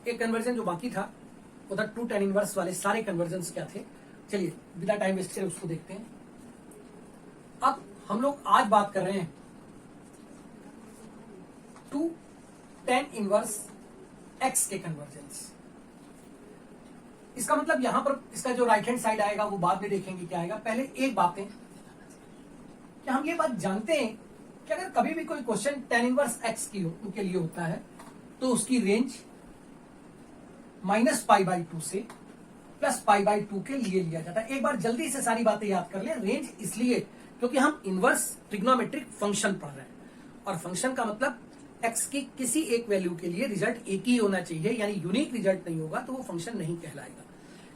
एक कन्वर्जन जो बाकी था वो था 2 tan इनवर्स वाले सारे कन्वर्जन क्या थे। चलिए बिना टाइम वेस्ट करे उसको देखते हैं। अब हम लोग आज बात कर रहे हैं 2 tan इनवर्स x के कन्वर्जेंस। इसका मतलब यहां पर इसका जो राइट हैंड साइड आएगा वो बाद में देखेंगे क्या आएगा। पहले एक बात है कि हम ये बात जानते हैं कि अगर कभी भी कोई क्वेश्चन tan इनवर्स x के लिए होता है तो उसकी रेंज -π/2 से +π/2 के लिए लिया जाता है। एक बार जल्दी से सारी बातें याद कर लें। रेंज इसलिए क्योंकि हम इनवर्स ट्रिग्नोमेट्रिक फंक्शन पढ़ रहे हैं और फंक्शन का मतलब x की किसी एक वैल्यू के लिए रिजल्ट एक ही होना चाहिए, यानी यूनिक रिजल्ट नहीं होगा तो वो फंक्शन नहीं कहलाएगा।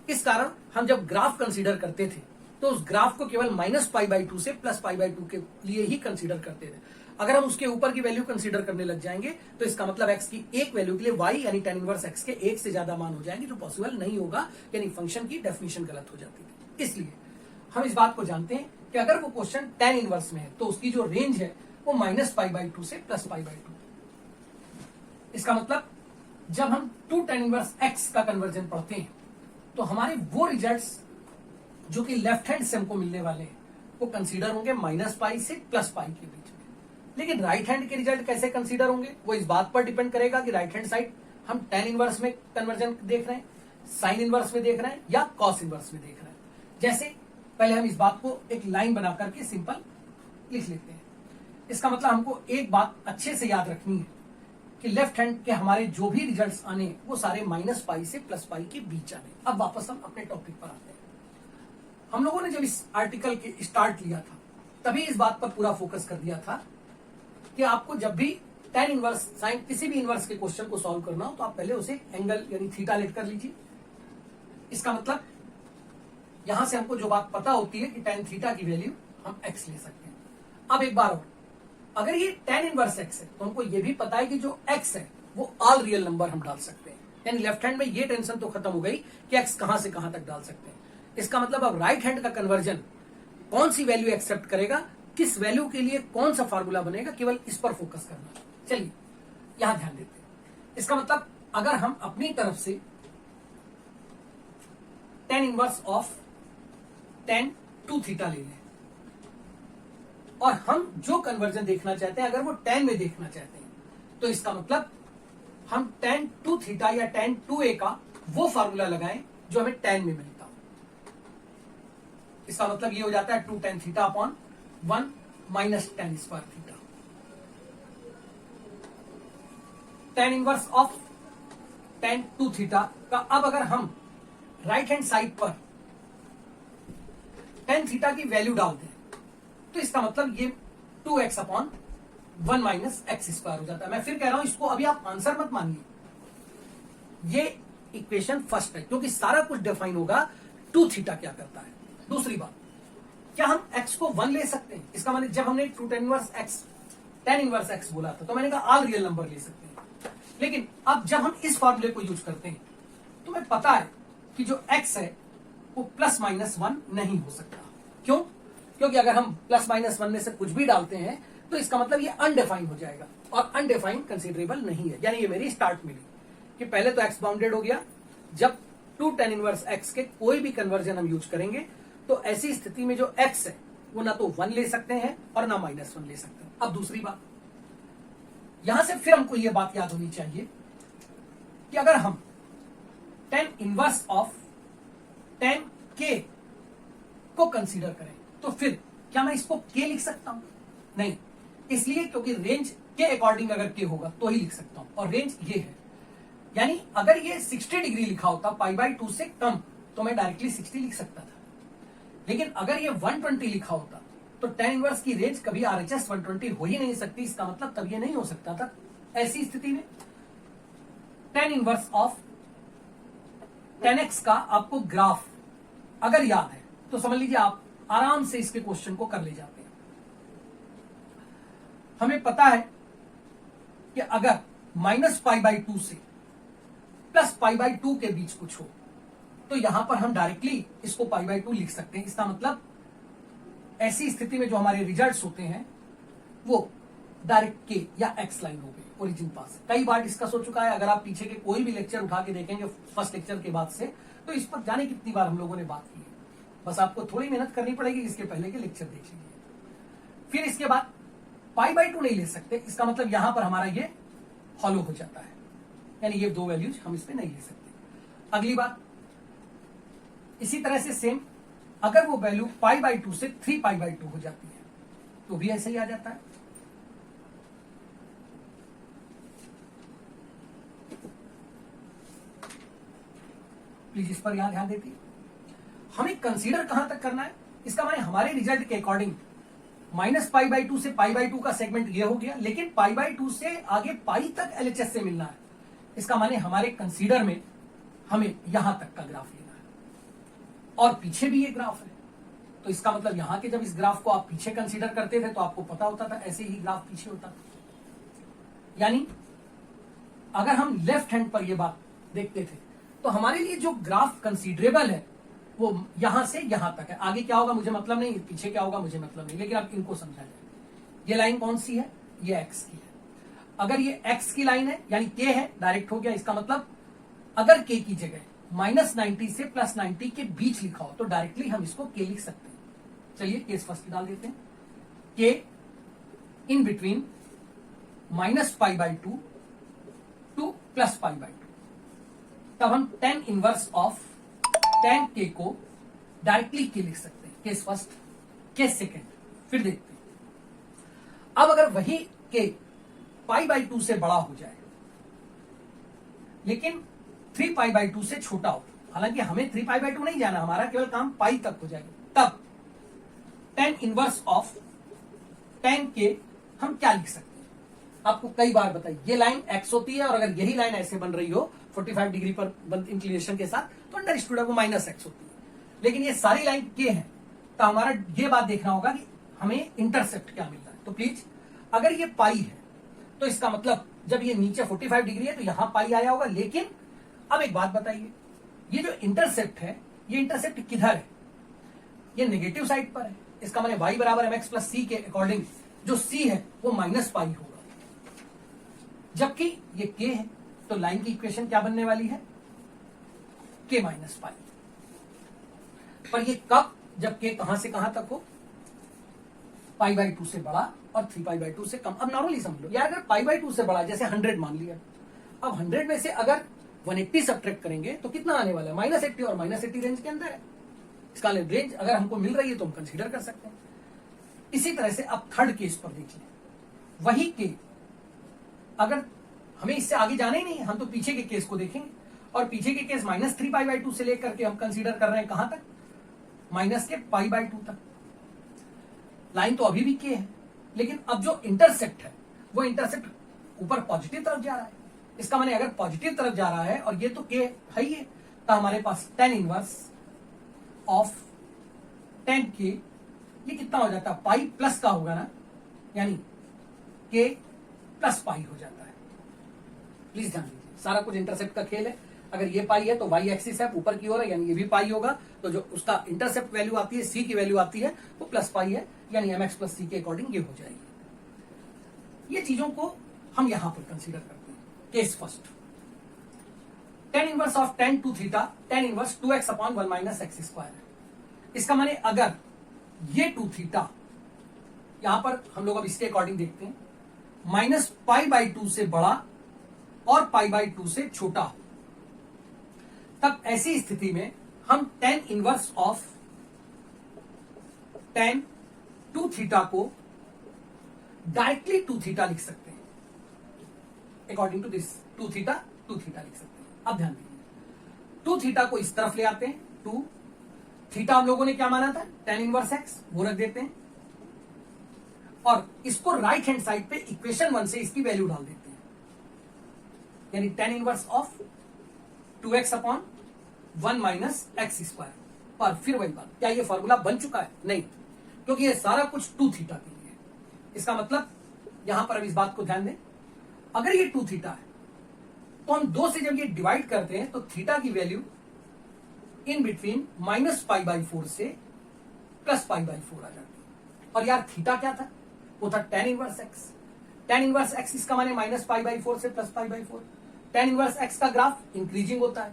इस कारण हम जब ग्राफ कंसीडर करते थे तो उस ग्राफ को केवल -π/2 से +π/2 के लिए ही कंसीडर करते थे। अगर हम उसके ऊपर की वैल्यू कंसीडर करने लग जाएंगे तो इसका मतलब x की एक वैल्यू के लिए y यानी tan इनवर्स x के एक से ज्यादा मान हो जाएंगे, जो पॉसिबल नहीं होगा, यानी फंक्शन की डेफिनेशन गलत हो जाती थी। इसलिए हम इस बात को जानते हैं कि अगर वो क्वेश्चन tan इनवर्स में है तो उसकी जो रेंज है वो -π/2 से +π/2। इसका मतलब जब हम 2 tan इनवर्स x का कन्वर्जन पढ़ते हैं तो हमारे वो रिजल्ट्स जो कि लेफ्ट हैंड से हमको मिलने वाले हैं वो कंसीडर होंगे -π से +π के बीच में। लेकिन राइट हैंड के रिजल्ट कैसे कंसीडर होंगे वो इस बात पर डिपेंड करेगा कि राइट हैंड साइड हम tan इनवर्स में कन्वर्जन देख रहे हैं, साइन इनवर्स में देख रहे हैं या कॉस इनवर्स में देख रहे हैं। जैसे पहले हम इस बात को एक लाइन बना करके सिंपल लिख लेते हैं। इसका मतलब हमको एक बात अच्छे से याद रखनी है कि लेफ्ट हैंड के हमारे जो भी रिजल्ट्स आने वो सारे -π से +π के बीच आने। अब वापस हम अपने टॉपिक पर आते हैं। हम लोगों ने जब इस आर्टिकल के स्टार्ट लिया था तभी इस बात पर पूरा फोकस कर दिया था कि आपको जब भी tan इनवर्स साइन किसी भी इनवर्स के क्वेश्चन को सॉल्व करना हो तो आप पहले उसे एंगल यानी थीटा लेट कर लीजिए। इसका मतलब यहां से हमको जो बात पता होती है कि tan थीटा की वैल्यू हम x ले सकते हैं। अब एक बार और, अगर ये tan इनवर्स x है तो हमको ये भी पता है कि जो x है वो ऑल रियल नंबर हम डाल सकते हैं, यानी लेफ्ट हैंड में ये टेंशन तो खत्म हो गई कि x कहां से कहां तक डाल सकते हैं। इसका मतलब अब राइट हैंड का कन्वर्जन कौन सी वैल्यू एक्सेप्ट करेगा, किस वैल्यू के लिए कौन सा फार्मूला बनेगा, केवल इस पर फोकस करना। चलिए यहां ध्यान देते हैं। इसका मतलब अगर हम अपनी तरफ से tan inverse of tan 2 theta ले लें और हम जो कन्वर्जन देखना चाहते हैं अगर वो tan में देखना चाहते हैं तो इसका मतलब हम tan 2 थीटा या tan 2a का वो फार्मूला लगाएं जो हमें tan में मिलता हो। इसका मतलब ये हो जाता है 2 tan theta upon 1 minus tan square theta. tan inverse of tan 2 theta का अब अगर हम राइट हैंड साइड पर tan थीटा की वैल्यू डाल दें तो इसका मतलब ये 2x upon 1 minus x square हो जाता है। मैं फिर कह रहा हूं, इसको अभी आप आंसर मत मानिए, ये इक्वेशन फर्स्ट है क्योंकि सारा कुछ डिफाइन होगा 2 थीटा क्या करता है। दूसरी बात, क्या हम x को 1 ले सकते हैं? इसका मतलब जब हमने 2 tan इनवर्स x बोला था तो मैंने कहा ऑल रियल नंबर ले सकते हैं। लेकिन अब जब हम इस फॉर्मूले को यूज करते हैं तो हमें पता है कि जो x है वो +-1 नहीं हो सकता। क्यों? क्योंकि अगर हम +-1 में से कुछ भी डालते हैं तो इसका मतलब ये अनडिफाइंड हो जाएगा और अनडिफाइंड कंसीडरेबल नहीं है। यानी ये मेरी स्टार्ट मिली कि पहले तो x बाउंडेड हो गया। जब 2 tan इनवर्स x के कोई भी कन्वर्जन हम यूज करेंगे तो ऐसी स्थिति में जो x है वो ना तो 1 ले सकते हैं और ना -1 ले सकते हैं। अब दूसरी बात, यहां से फिर हमको ये बात याद होनी चाहिए कि अगर हम tan inverse of tan k को कंसीडर करें तो फिर क्या मैं इसको k लिख सकता हूं? नहीं, इसलिए क्योंकि रेंज के अकॉर्डिंग अगर k होगा तो ही लिख सकता हूं और रेंज ये है। यानी अगर ये 60 डिग्री लिखा होता π/2 से कम तो मैं डायरेक्टली 60 लिख सकता था, लेकिन अगर ये 120 लिखा होता तो tan इनवर्स की रेंज कभी RHS 120 हो ही नहीं सकती। इसका मतलब तब ये नहीं हो सकता था। ऐसी स्थिति में tan inverse of tan x का आपको ग्राफ अगर याद है तो समझ लीजिए आप आराम से इसके क्वेश्चन को कर ले जाते हैं। हमें पता है कि अगर -π/2 से +π/2 के बीच कुछ हो तो यहां पर हम डायरेक्टली इसको π/2 लिख सकते हैं। इसका मतलब ऐसी स्थिति में जो हमारे रिजल्ट्स होते हैं वो डायरेक्ट के या एक्स लाइन हो गई ओरिजिन पास। कई बार डिस्कस हो चुका है, अगर आप पीछे के कोई भी लेक्चर उठा के देखेंगे फर्स्ट लेक्चर के बाद से, तो इस पर जाने कितनी बार हम लोगों ने बात की है। बस आपको थोड़ी मेहनत करनी पड़ेगी, इसके पहले के लेक्चर देख लीजिए। फिर इसके बाद π/2 नहीं ले सकते, इसका मतलब यहां पर हमारा ये हॉलो हो जाता है, यानी ये दो वैल्यूज हम इस पे नहीं ले सकते। अगली बात इसी तरह से सेम, अगर वो वैल्यू π/2 से 3π/2 हो जाती है तो भी ऐसे ही आ जाता है। प्लीज इस पर यहां ध्यान देती है। हमें कंसीडर कहां तक करना है, इसका माने हमारे रिजल्ट के अकॉर्डिंग -π/2 से π/2 का सेगमेंट ये हो गया, लेकिन π/2 से आगे पाई तक LHS से मिलना है। इसका माने हमारे कंसीडर में हमें यहां तक का ग्राफ लेना है और पीछे भी ये ग्राफ है, तो इसका मतलब यहां के जब इस ग्राफ को आप पीछे कंसीडर करते थे तो आपको पता होता था ऐसे ही ग्राफ पीछे होता था। यानी अगर हम लेफ्ट हैंड पर ये बात देखते थे तो हमारे लिए जो ग्राफ कंसीडरेबल है वो यहां से यहां तक है। आगे क्या होगा मुझे मतलब नहीं, पीछे क्या होगा मुझे मतलब नहीं, लेकिन आप इनको समझा जाए। ये लाइन कौन सी है, ये एक्स की है। अगर ये एक्स की लाइन है यानी के है, डायरेक्ट हो गया। इसका मतलब अगर के की जगह -90 से +90 के बीच लिखा हो तो डायरेक्टली हम इसको के लिख सकते हैं। चलिए केस फर्स्ट डाल देते हैं, के इन बिटवीन -π/2 टू +π/2। तब हम tan इनवर्स ऑफ tan के को डायरेक्टली के लिख सकते हैं। केस फर्स्ट, केस सेकेंड, फिर देखते हैं। अब अगर वही के π/2 से बड़ा हो जाए लेकिन 3π/2 से छोटा हो, हालांकि हमें 3π/2 नहीं जाना, हमारा केवल काम पाई तक हो जाएगा, तब tan इनवर्स ऑफ tan के हम क्या लिख सकते हैं। आपको कई बार बताइए, ये लाइन x होती है और अगर यही लाइन ऐसे बन रही हो 45 डिग्री पर इंक्लिनेशन के साथ तो अंडरस्टूड है वो -x होती है, लेकिन ये सारी लाइन के है, तो हमारा ये बात देखना होगा कि हमें इंटरसेप्ट क्या मिल रहा है। तो प्लीज अगर ये पाई है तो इसका मतलब जब ये नीचे 45 डिग्री है तो यहां पाई आया होगा। लेकिन अब एक बात बताइए, ये जो इंटरसेप्ट है ये इंटरसेप्ट किधर है, ये नेगेटिव साइड पर है। इसका माने y बराबर mx प्लस c के अकॉर्डिंग जो c है वो -π होगा, जबकि ये k है तो लाइन की इक्वेशन क्या बनने वाली है, k -π। पर ये कब, जब k कहां से कहां तक हो, π/2 से बड़ा और 3π/2 से कम। अब नॉर्मली समझ लो यार, अगर π/2 से बड़ा जैसे 100 मान लिया, अब 100 में से अगर 180 सब्ट्रैक्ट करेंगे तो कितना आने वाला है, -80 और -80 रेंज के अंदर है। इसका रेंज अगर हमको मिल रही है तो हम कंसीडर कर सकते हैं। इसी तरह से अब थर्ड केस पर देखिए, वही के अगर हमें इससे आगे जाना ही नहीं है, हम तो पीछे के केस को देखेंगे और पीछे के केस -3π/2 से लेकर के हम कंसीडर कर रहे हैं कहां तक, -π/2 तक। लाइन तो अभी भी के है, लेकिन अब जो इंटरसेप्ट है वो इंटरसेप्ट ऊपर पॉजिटिव तरफ जा रहा है। इसका माने अगर पॉजिटिव तरफ जा रहा है और ये तो के है ही है, तो हमारे पास tan इनवर्स ऑफ tan के ये कितना हो जाता है, पाई प्लस का होगा ना, यानी के प्लस पाई हो जाता है। प्लीज ध्यान दीजिए, सारा कुछ इंटरसेप्ट का खेल है। अगर ये पाई है तो वाई एक्सिस है ऊपर की ओर है, यानी ये भी पाई होगा, तो जो उसका इंटरसेप्ट वैल्यू आती है, सी की वैल्यू आती है वो +π है, यानी mx प्लस सी के अकॉर्डिंग ये हो जाएगी। ये चीजों को हम यहां पर कंसीडर करते हैं। Case first, tan inverse of tan 2 theta tan inverse 2x/1 - x²। इसका माने अगर ये 2 थीटा, यहां पर हम लोग अब इसके अकॉर्डिंग देखते हैं, -π/2 से बड़ा और π/2 से छोटा हो, तब ऐसी स्थिति में हम tan inverse of tan 2 theta को डायरेक्टली 2 थीटा लिख सकते हैं। अकॉर्डिंग टू दिस 2 थीटा लिख सकते हैं। अब ध्यान दीजिए, 2 थीटा को इस तरफ ले आते हैं, 2 थीटा हम लोगों ने क्या माना था, tan इनवर्स x, वो रख देते हैं और इसको राइट हैंड साइड पे इक्वेशन 1 से इसकी वैल्यू डाल देते हैं, यानी tan inverse of 2x/1 - x²। पर फिर वही बात, क्या ये फॉर्मूला बन चुका है, नहीं, क्योंकि ये सारा कुछ 2 थीटा के लिए है। इसका मतलब यहां पर अब इस बात को ध्यान दें, अगर ये 2 थीटा है तो हम 2 से जब ये डिवाइड करते हैं तो थीटा की वैल्यू इन बिटवीन -π/4 से +π/4 आ जाती है। और यार थीटा क्या था, वो था tan inverse x। Ten inverse x इसका माने माइनस पाई बाई 4 से plus pi by 4। Ten inverse x का ग्राफ इंक्रीजिंग होता है,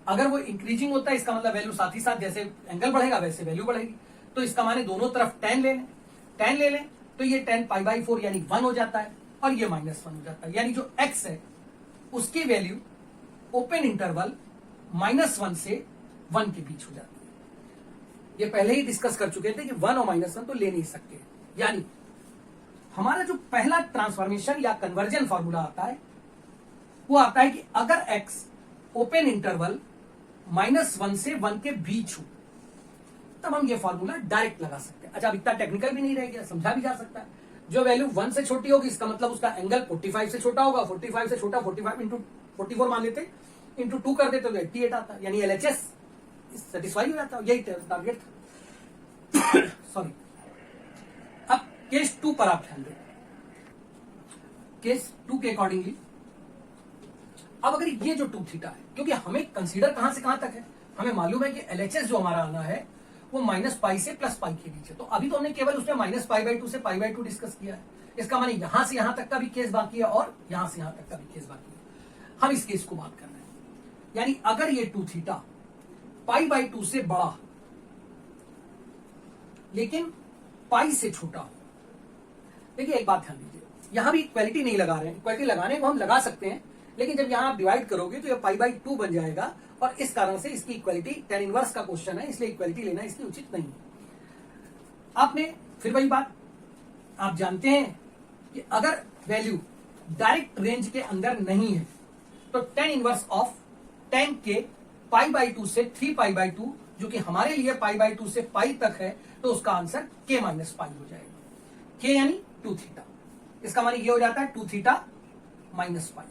अगर वो इंक्रीजिंग होता है इसका मतलब वैल्यू साथ ही साथ जैसे एंगल बढ़ेगा वैसे वैल्यू बढ़ेगी, तो इसका माने दोनों तरफ टेन ले लें तो ये टेन पाई बाई 4 यानी 1 हो जाता है और ये -1 हो जाता है, यानी जो x है उसकी वैल्यू ओपन इंटरवल -1 से 1 के बीच हो जाती है। ये पहले ही डिस्कस कर चुके थे कि 1 और -1 तो ले नहीं सकते, यानी हमारा जो पहला ट्रांसफॉर्मेशन या कन्वर्जन फॉर्मूला आता है वो आता है कि अगर x ओपन इंटरवल -1 से 1 के बीच हो तब हम ये फॉर्मूला डायरेक्ट लगा सकते हैं। अच्छा, अब इतना टेक्निकल भी नहीं रह गया, समझा भी जा सकता है। जो वैल्यू 1 से छोटी होगी इसका मतलब उसका एंगल 45 से छोटा होगा, 45 से छोटा 45 इंटू 44 मान लेते, इंटू 2 कर देते तो 88 आता, यानी LHS सेटिस्फाई हो जाता है। यही टारगेट था। सॉरी। अब केस 2 पर आप ध्यान दें। केस 2 के अकॉर्डिंगली अब अगर ये जो 2 थीटा है, क्योंकि हमें कंसीडर कहां से कहां तक है, हमें मालूम है कि LHS जो हमारा आना है वो -पाई से +पाई के बीच है, तो अभी तो हमने केवल उसमें -पाई/2 से पाई/2 डिस्कस किया है। इसका माने यहां से यहां तक का भी केस बाकी है और यहां से यहां तक का भी केस बाकी है। हम इस केस को बात कर रहे हैं, यानी अगर ये 2 थीटा पाई/2 से बड़ा लेकिन पाई से छोटा हो। देखिए एक बात ध्यान दीजिए, यहां भी इक्वालिटी नहीं लगा रहे हैं, इक्वालिटी लगाने को हम लगा सकते हैं, लेकिन जब यहां आप डिवाइड करोगे तो ये पाई/2 बन जाएगा और इस कारण से इसकी इक्वालिटी, टेन इनवर्स का क्वेश्चन है इसलिए इक्वालिटी लेना इसकी उचित नहीं है। आपने फिर वही बात, आप जानते हैं कि अगर वैल्यू डायरेक्ट रेंज के अंदर नहीं है तो टेन इनवर्स ऑफ टेन के पाई/2 से 3 पाई/2 जो कि हमारे लिए पाई/2 से पाई तक है, तो उसका आंसर k माइनस पाई हो जाएगा। k यानी 2 थीटा, इसका माने ये हो जाता है 2 थीटा माइनस पाई।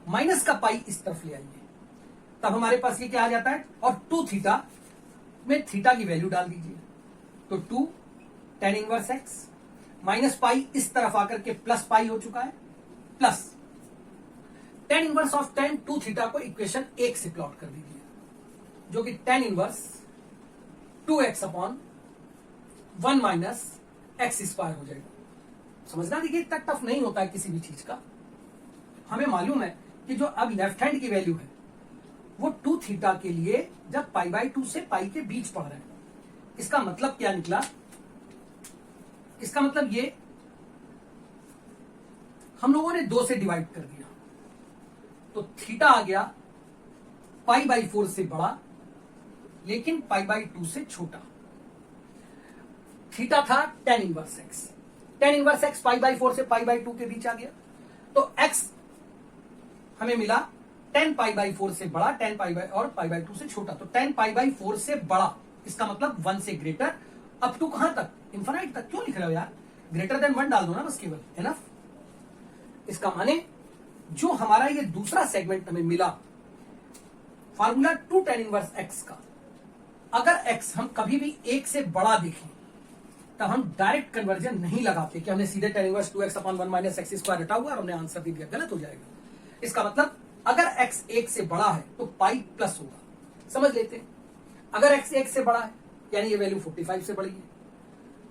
माइनस का पाई इस तरफ ले आइए, तब हमारे पास ये क्या आ जाता है, और 2 थीटा में थीटा की वैल्यू डाल दीजिए, तो 2 ten inverse x minus pi इस तरफ आकर के प्लस पाई हो चुका है, plus tan inverse of ten 2 theta को इक्वेशन 1 से प्लॉट कर दीजिए, जो कि tan inverse 2x upon 1 minus x square हो जाएगा। समझना, देखिए इतना टफ नहीं होता है किसी भी चीज का। हमें मालूम है कि जो अब लेफ्ट हैंड की वैल्यू है वो 2 थीटा के लिए जब पाई/2 से पाई के बीच पड़ रहा है, इसका मतलब क्या निकला, इसका मतलब ये हम लोगों ने 2 से डिवाइड कर दिया, तो थीटा आ गया पाई/4 से बड़ा लेकिन पाई/2 से छोटा। थीटा था tan inverse x, tan inverse x पाई/4 से पाई/2 के बीच आ गया, तो एक्स हमें मिला 10 पाई/4 से बड़ा, 10 पाई और पाई/2 से छोटा, तो 10 पाई/4 से बड़ा, इसका मतलब 1 से ग्रेटर, अप टू कहां तक, इन्फिनाइट तक। क्यों लिख रहे हो यार, ग्रेटर देन 1 डाल दो ना बस, केवल एनफ। इसका माने जो हमारा ये दूसरा सेगमेंट हमें मिला फार्मूला 2 टेन इनवर्स एक्स का, अगर एक्स हम कभी भी 1 से बड़ा देखें तब हम डायरेक्ट कन्वर्जन नहीं लगाते कि हमने सीधे tan inverse 2x upon 1 minus x square हटा हुआ और हमने आंसर दे दिया, गलत हो जाएगा। इसका मतलब अगर x 1 से बड़ा है तो पाई प्लस होगा, समझ लेते हैं। अगर x 1 से बड़ा है यानी ये वैल्यू 45 से बड़ी है,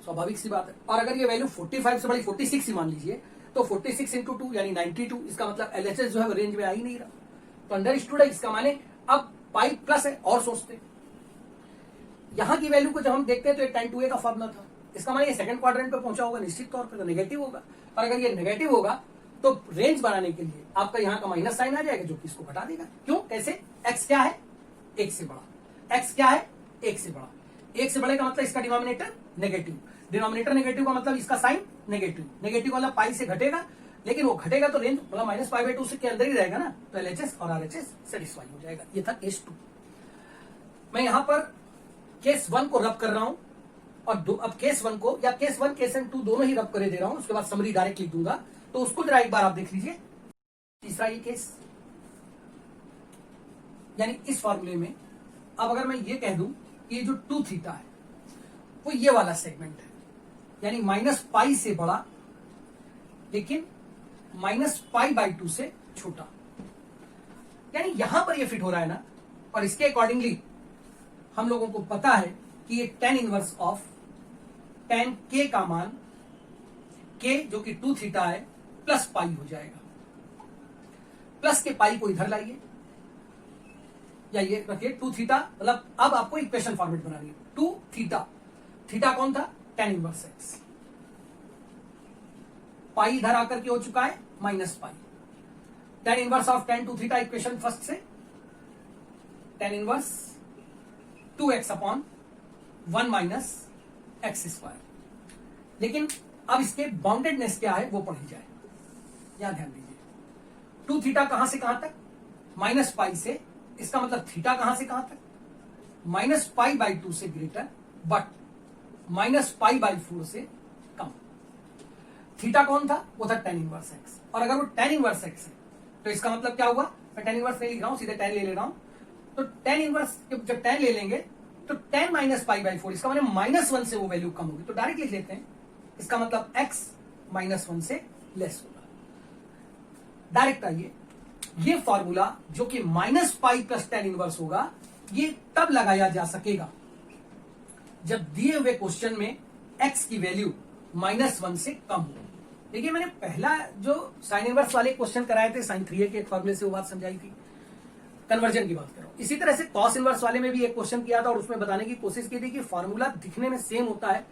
स्वाभाविक सी बात है, और अगर ये वैल्यू 45 से बड़ी 46 ही मान लीजिए तो 46 इंटू 2 यानी 92, इसका मतलब LHS जो है वो रेंज में आ ही नहीं रहा, तो अंडरस्टूड है। इसका माने अब पाई प्लस है, और सोचते यहां की वैल्यू को जब हम देखते हैं तो ये tan 2a का फॉर्मूला था, इसका माने ये सेकंड क्वाड्रेंट पे पहुंचा होगा, निश्चित तौर पर तो नेगेटिव होगा, और अगर ये नेगेटिव होगा तो रेंज बनाने के लिए आपका यहां का माइनस साइन आ जाएगा जो कि इसको घटा देगा। क्यों, कैसे, x क्या है 1 से बड़ा, x क्या है 1 से बड़ा, 1 से बड़े का मतलब इसका डिनोमिनेटर नेगेटिव, डिनोमिनेटर नेगेटिव का मतलब इसका साइन नेगेटिव, नेगेटिव वाला पाई से घटेगा, लेकिन वो घटेगा तो रेंज मतलब -पाई/2 से के अंदर ही रहेगा ना, तो LHS और RHS सेटिस्फाई हो जाएगा। ये था केस 2। मैं यहां पर केस 1 को रब कर रहा हूं और अब केस 1 को, या केस 1 केस 2 दोनों ही रब करे दे रहा हूं, उसके बाद समरी डायरेक्ट लिख दूंगा, तो उसको जरा एक बार आप देख लीजिए। तीसरा ये केस, यानी इस फॉर्मूले में अब अगर मैं ये कह दूं कि ये जो 2 थीटा है वो ये वाला सेगमेंट है, यानी -पाई से बड़ा लेकिन -पाई/2 से छोटा, यानी यहां पर ये फिट हो रहा है ना, और इसके अकॉर्डिंगली हम लोगों को पता है कि ये टेन इनवर्स ऑफ टेन के का मान, के जो कि 2 थीटा है प्लस पाई हो जाएगा। प्लस के पाई को इधर लाइए, या ये रखिए 2 थीटा, मतलब अब आपको इक्वेशन फॉर्मेट बनानी है। 2 थीटा, थीटा कौन था? tan inverse x. पाई इधर आकर के हो चुका है minus pi. tan inverse of tan 2 theta equation first से tan inverse 2x upon 1 minus x square. लेकिन अब इसके बाउंडेडनेस क्या है वो पढ़ी जाए, यहां ध्यान दीजिए। 2 थीटा कहां से कहां तक? माइनस पाई से, इसका मतलब थीटा कहां से कहां तक? माइनस पाई बाई 2 से greater, but minus pi by 4 से कम। थीटा कौन था? वो था tan इनवर्स एक्स। और अगर वो tan इनवर्स एक्स है तो इसका मतलब क्या हुआ? मैं tan इनवर्स नहीं लिख रहा हूं, सीधे tan ले रहा हूं। तो tan इनवर्स जब tan ले लेंगे तो tan माइनस पाई बाई 4, इसका मतलब -1 से वो वैल्यू कम होगी। तो डायरेक्ट लिख लेते हैं, इसका मतलब x -1 से लेस होगा। डायरेक्ट आइए, ये फॉर्मूला जो कि minus pi plus tan inverse होगा, ये तब लगाया जा सकेगा जब दिए हुए क्वेश्चन में x की वैल्यू -1 से कम हो। देखिए, मैंने पहला जो साइन इनवर्स वाले क्वेश्चन कराए थे साइन 3a के एक फॉर्मूले से, वो बात समझाई थी। कन्वर्जन की बात कर रहा हूं। इसी तरह से कॉस इनवर्स वाले में भी एक क्वेश्चन किया था और उसमें बताने की कोशिश की थी कि फॉर्मूला दिखने में सेम होता है।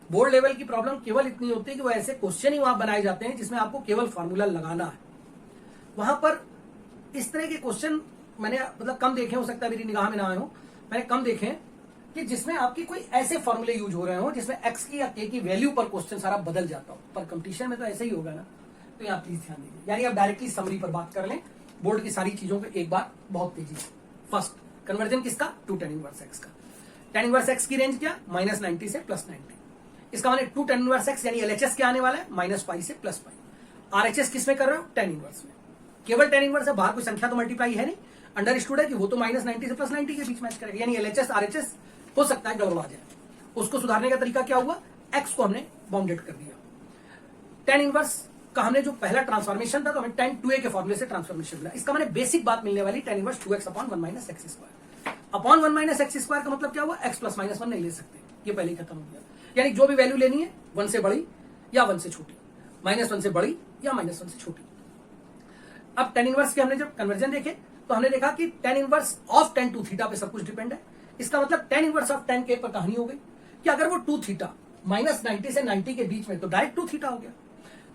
बोर्ड लेवल की प्रॉब्लम केवल इतनी होती है कि वो ऐसे क्वेश्चन ही वहां बनाए जाते हैं जिसमें आपको केवल फॉर्मूला लगाना है। वहां पर इस तरह के क्वेश्चन मैंने मतलब कम देखे, हो सकता है मेरी निगाह में ना आए हो, मैंने कम देखे कि जिसमें आपकी कोई ऐसे फॉर्मूले यूज हो रहे हो जिसमें x की या k की वैल्यू पर क्वेश्चन सारा बदल जाता हो। पर कंपटीशन में तो ऐसे ही होगा ना, तो यहाँ प्लीज ध्यान दीजिए। यानी आप डायरेक्टली समरी पर बात कर लें, बोर्ड की सारी चीजों को एक बार बहुत तेजी से। फर्स्ट, कन्वर्जन किसका? 2 tan इनवर्स x का। tan इनवर्स x की रेंज क्या? -90 से +90। इसका मतलब 2 tan इनवर्स x यानी LHS क्या आने वाला है? -पाई से +पाई। RHS किस में कर रहे हो? tan इनवर्स में। केवल tan इनवर्स है, बाहर कोई संख्या तो मल्टीप्लाई है नहीं, अंडरस्टूड है कि वो तो -90 से +90 के बीच मैच करेगा। यानी LHS RHS हो सकता है गड़बड़ा जाए। उसको सुधारने का तरीका क्या हुआ? x को हमने बाउंडेड कर दिया। tan इनवर्स का हमने जो पहला ट्रांसफॉर्मेशन था तो हमें tan 2a के फॉर्मूले से ट्रांसफॉर्मेशन मिला। इसका मैंने बेसिक बात मिलने वाली tan inverse 2x upon 1 minus x square. Upon 1 minus x square का मतलब क्या हुआ? x प्लस -1 नहीं ले सकते, ये पहले ही खत्म हो गया। यानी जो भी वैल्यू लेनी है 1 से बड़ी या 1 से छोटी, -1 से बड़ी या -1 से छोटी। अब tan इनवर्स के हमने जब कन्वर्जन देखे तो हमने देखा कि tan inverse of tan 2 theta पे सब कुछ डिपेंड है। इसका मतलब tan inverse of tan k पर कहानी हो गई कि अगर वो 2 थीटा -90 से 90 के बीच में, तो डायरेक्ट 2 थीटा हो गया।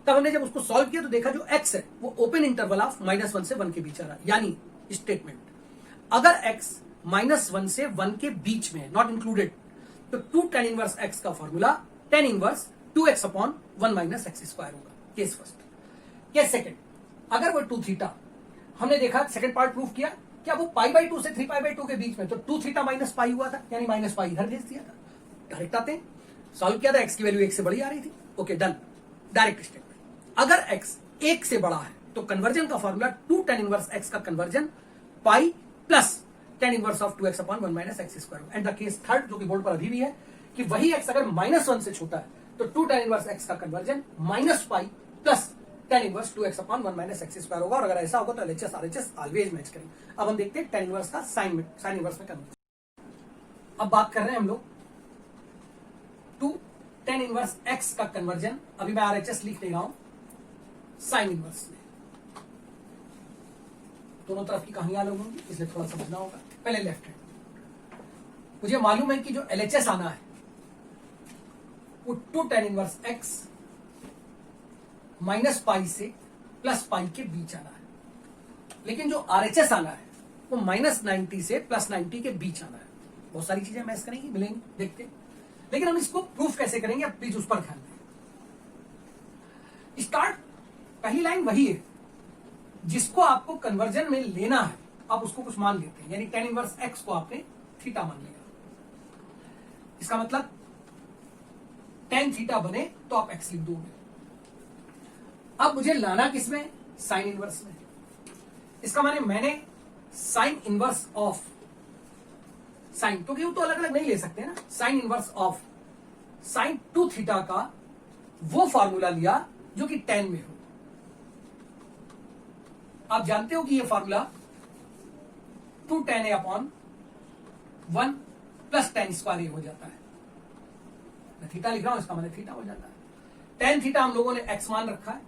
तब हमने जब उसको सॉल्व किया तो देखा जो x है वो ओपन इंटरवल ऑफ -1 से 1 के बीच आ रहा है। यानी स्टेटमेंट, अगर x -1 से 1 के बीच में, नॉट इंक्लूडेड, तो 2 tan इनवर्स x का formula tan inverse 2x upon 1 minus x square होगा। Case first. केस सेकंड, अगर वो 2 थीटा, हमने देखा सेकंड पार्ट प्रूफ किया क्या वो π/2 से 3π/2 के बीच में, तो 2 थीटा माइनस पाई हुआ था, यानी माइनस पाई इधर भेज दिया था। डायरेक्ट आते हैं, सॉल्व किया था, x की वैल्यू 1 से बड़ी आ रही थी। Okay, done. डायरेक्ट स्टेटमेंट, अगर x 1 से बड़ा है तो कन्वर्जन का फॉर्मूला 2 tan इनवर्स x का conversion pi plus tan inverse of 2x upon 1 minus x square. And the case third, जो कि बोर्ड पर अभी भी है, कि वही x अगर -1 से छोटा है तो 2 tan इनवर्स x का conversion -pi plus tan inverse 2x upon 1 minus x square होगा। और अगर ऐसा होगा तो LHS RHS ऑलवेज मैच करेंगे। अब हम देखते हैं tan इनवर्स का साइन इनवर्स में कन्वर्जन। अब बात कर रहे हैं हम लोग 2 tan इनवर्स x का कन्वर्जन, अभी मैं RHS लिख ले रहा हूं साइन इनवर्स में। दोनों तरफ की कहानियां अलग होंगी, इसलिए थोड़ा समझना होगा। पहले लेफ्ट हैंड, मुझे मालूम है कि जो LHS आना है वो 2 tan इनवर्स x -पाई से +पाई के बीच आना है। लेकिन जो RHS आना है वो -90 से +90 के बीच आना है। बहुत सारी चीजें मैच करेंगी, मिलेंगी, देखते हैं। लेकिन हम इसको प्रूफ कैसे करेंगे, अब प्लीज उस पर ध्यान दें। स्टार्ट, पहली लाइन वही है जिसको आपको कन्वर्जन में लेना है, आप उसको कुछ मान लेते हैं। यानी tan इनवर्स x को आपने थीटा मान लिया। इसका मतलब tan थीटा बने तो आप x लिख दोगे। अब मुझे लाना किसमें? साइन इनवर्स में। इसका माने मैंने साइन इनवर्स ऑफ साइन, क्योंकि वो तो अलग अलग नहीं ले सकते ना, sine inverse of sine 2 theta का वो फॉर्मूला लिया जो कि tan में हो। आप जानते हो कि ये formula 2 tan a upon 1 plus tan square हो जाता है। मैं थीटा लिख रहा हूं, इसका मतलब थीटा हो जाता है। tan थीटा हम लोगों ने x मान रखा है,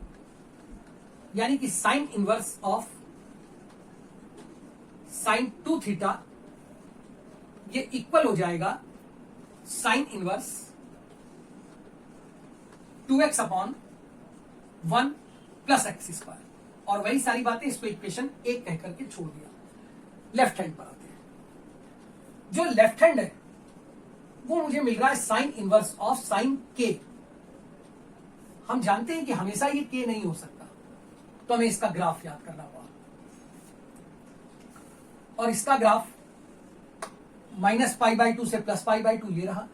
यानी कि sine inverse of sine 2 theta ये इक्वल हो जाएगा sine inverse 2x upon 1 plus x square, और वही सारी बातें इसको इक्वेशन 1 कह करके छोड़ दिया। लेफ्ट हैंड पर आते हैं। जो लेफ्ट हैंड है वो मुझे मिल रहा है साइन इनवर्स ऑफ साइन के। हम जानते हैं कि हमेशा ये के नहीं हो सकता, तो हमें इसका ग्राफ याद करना होगा, और इसका ग्राफ -π/2 से +π/2 ये रहा,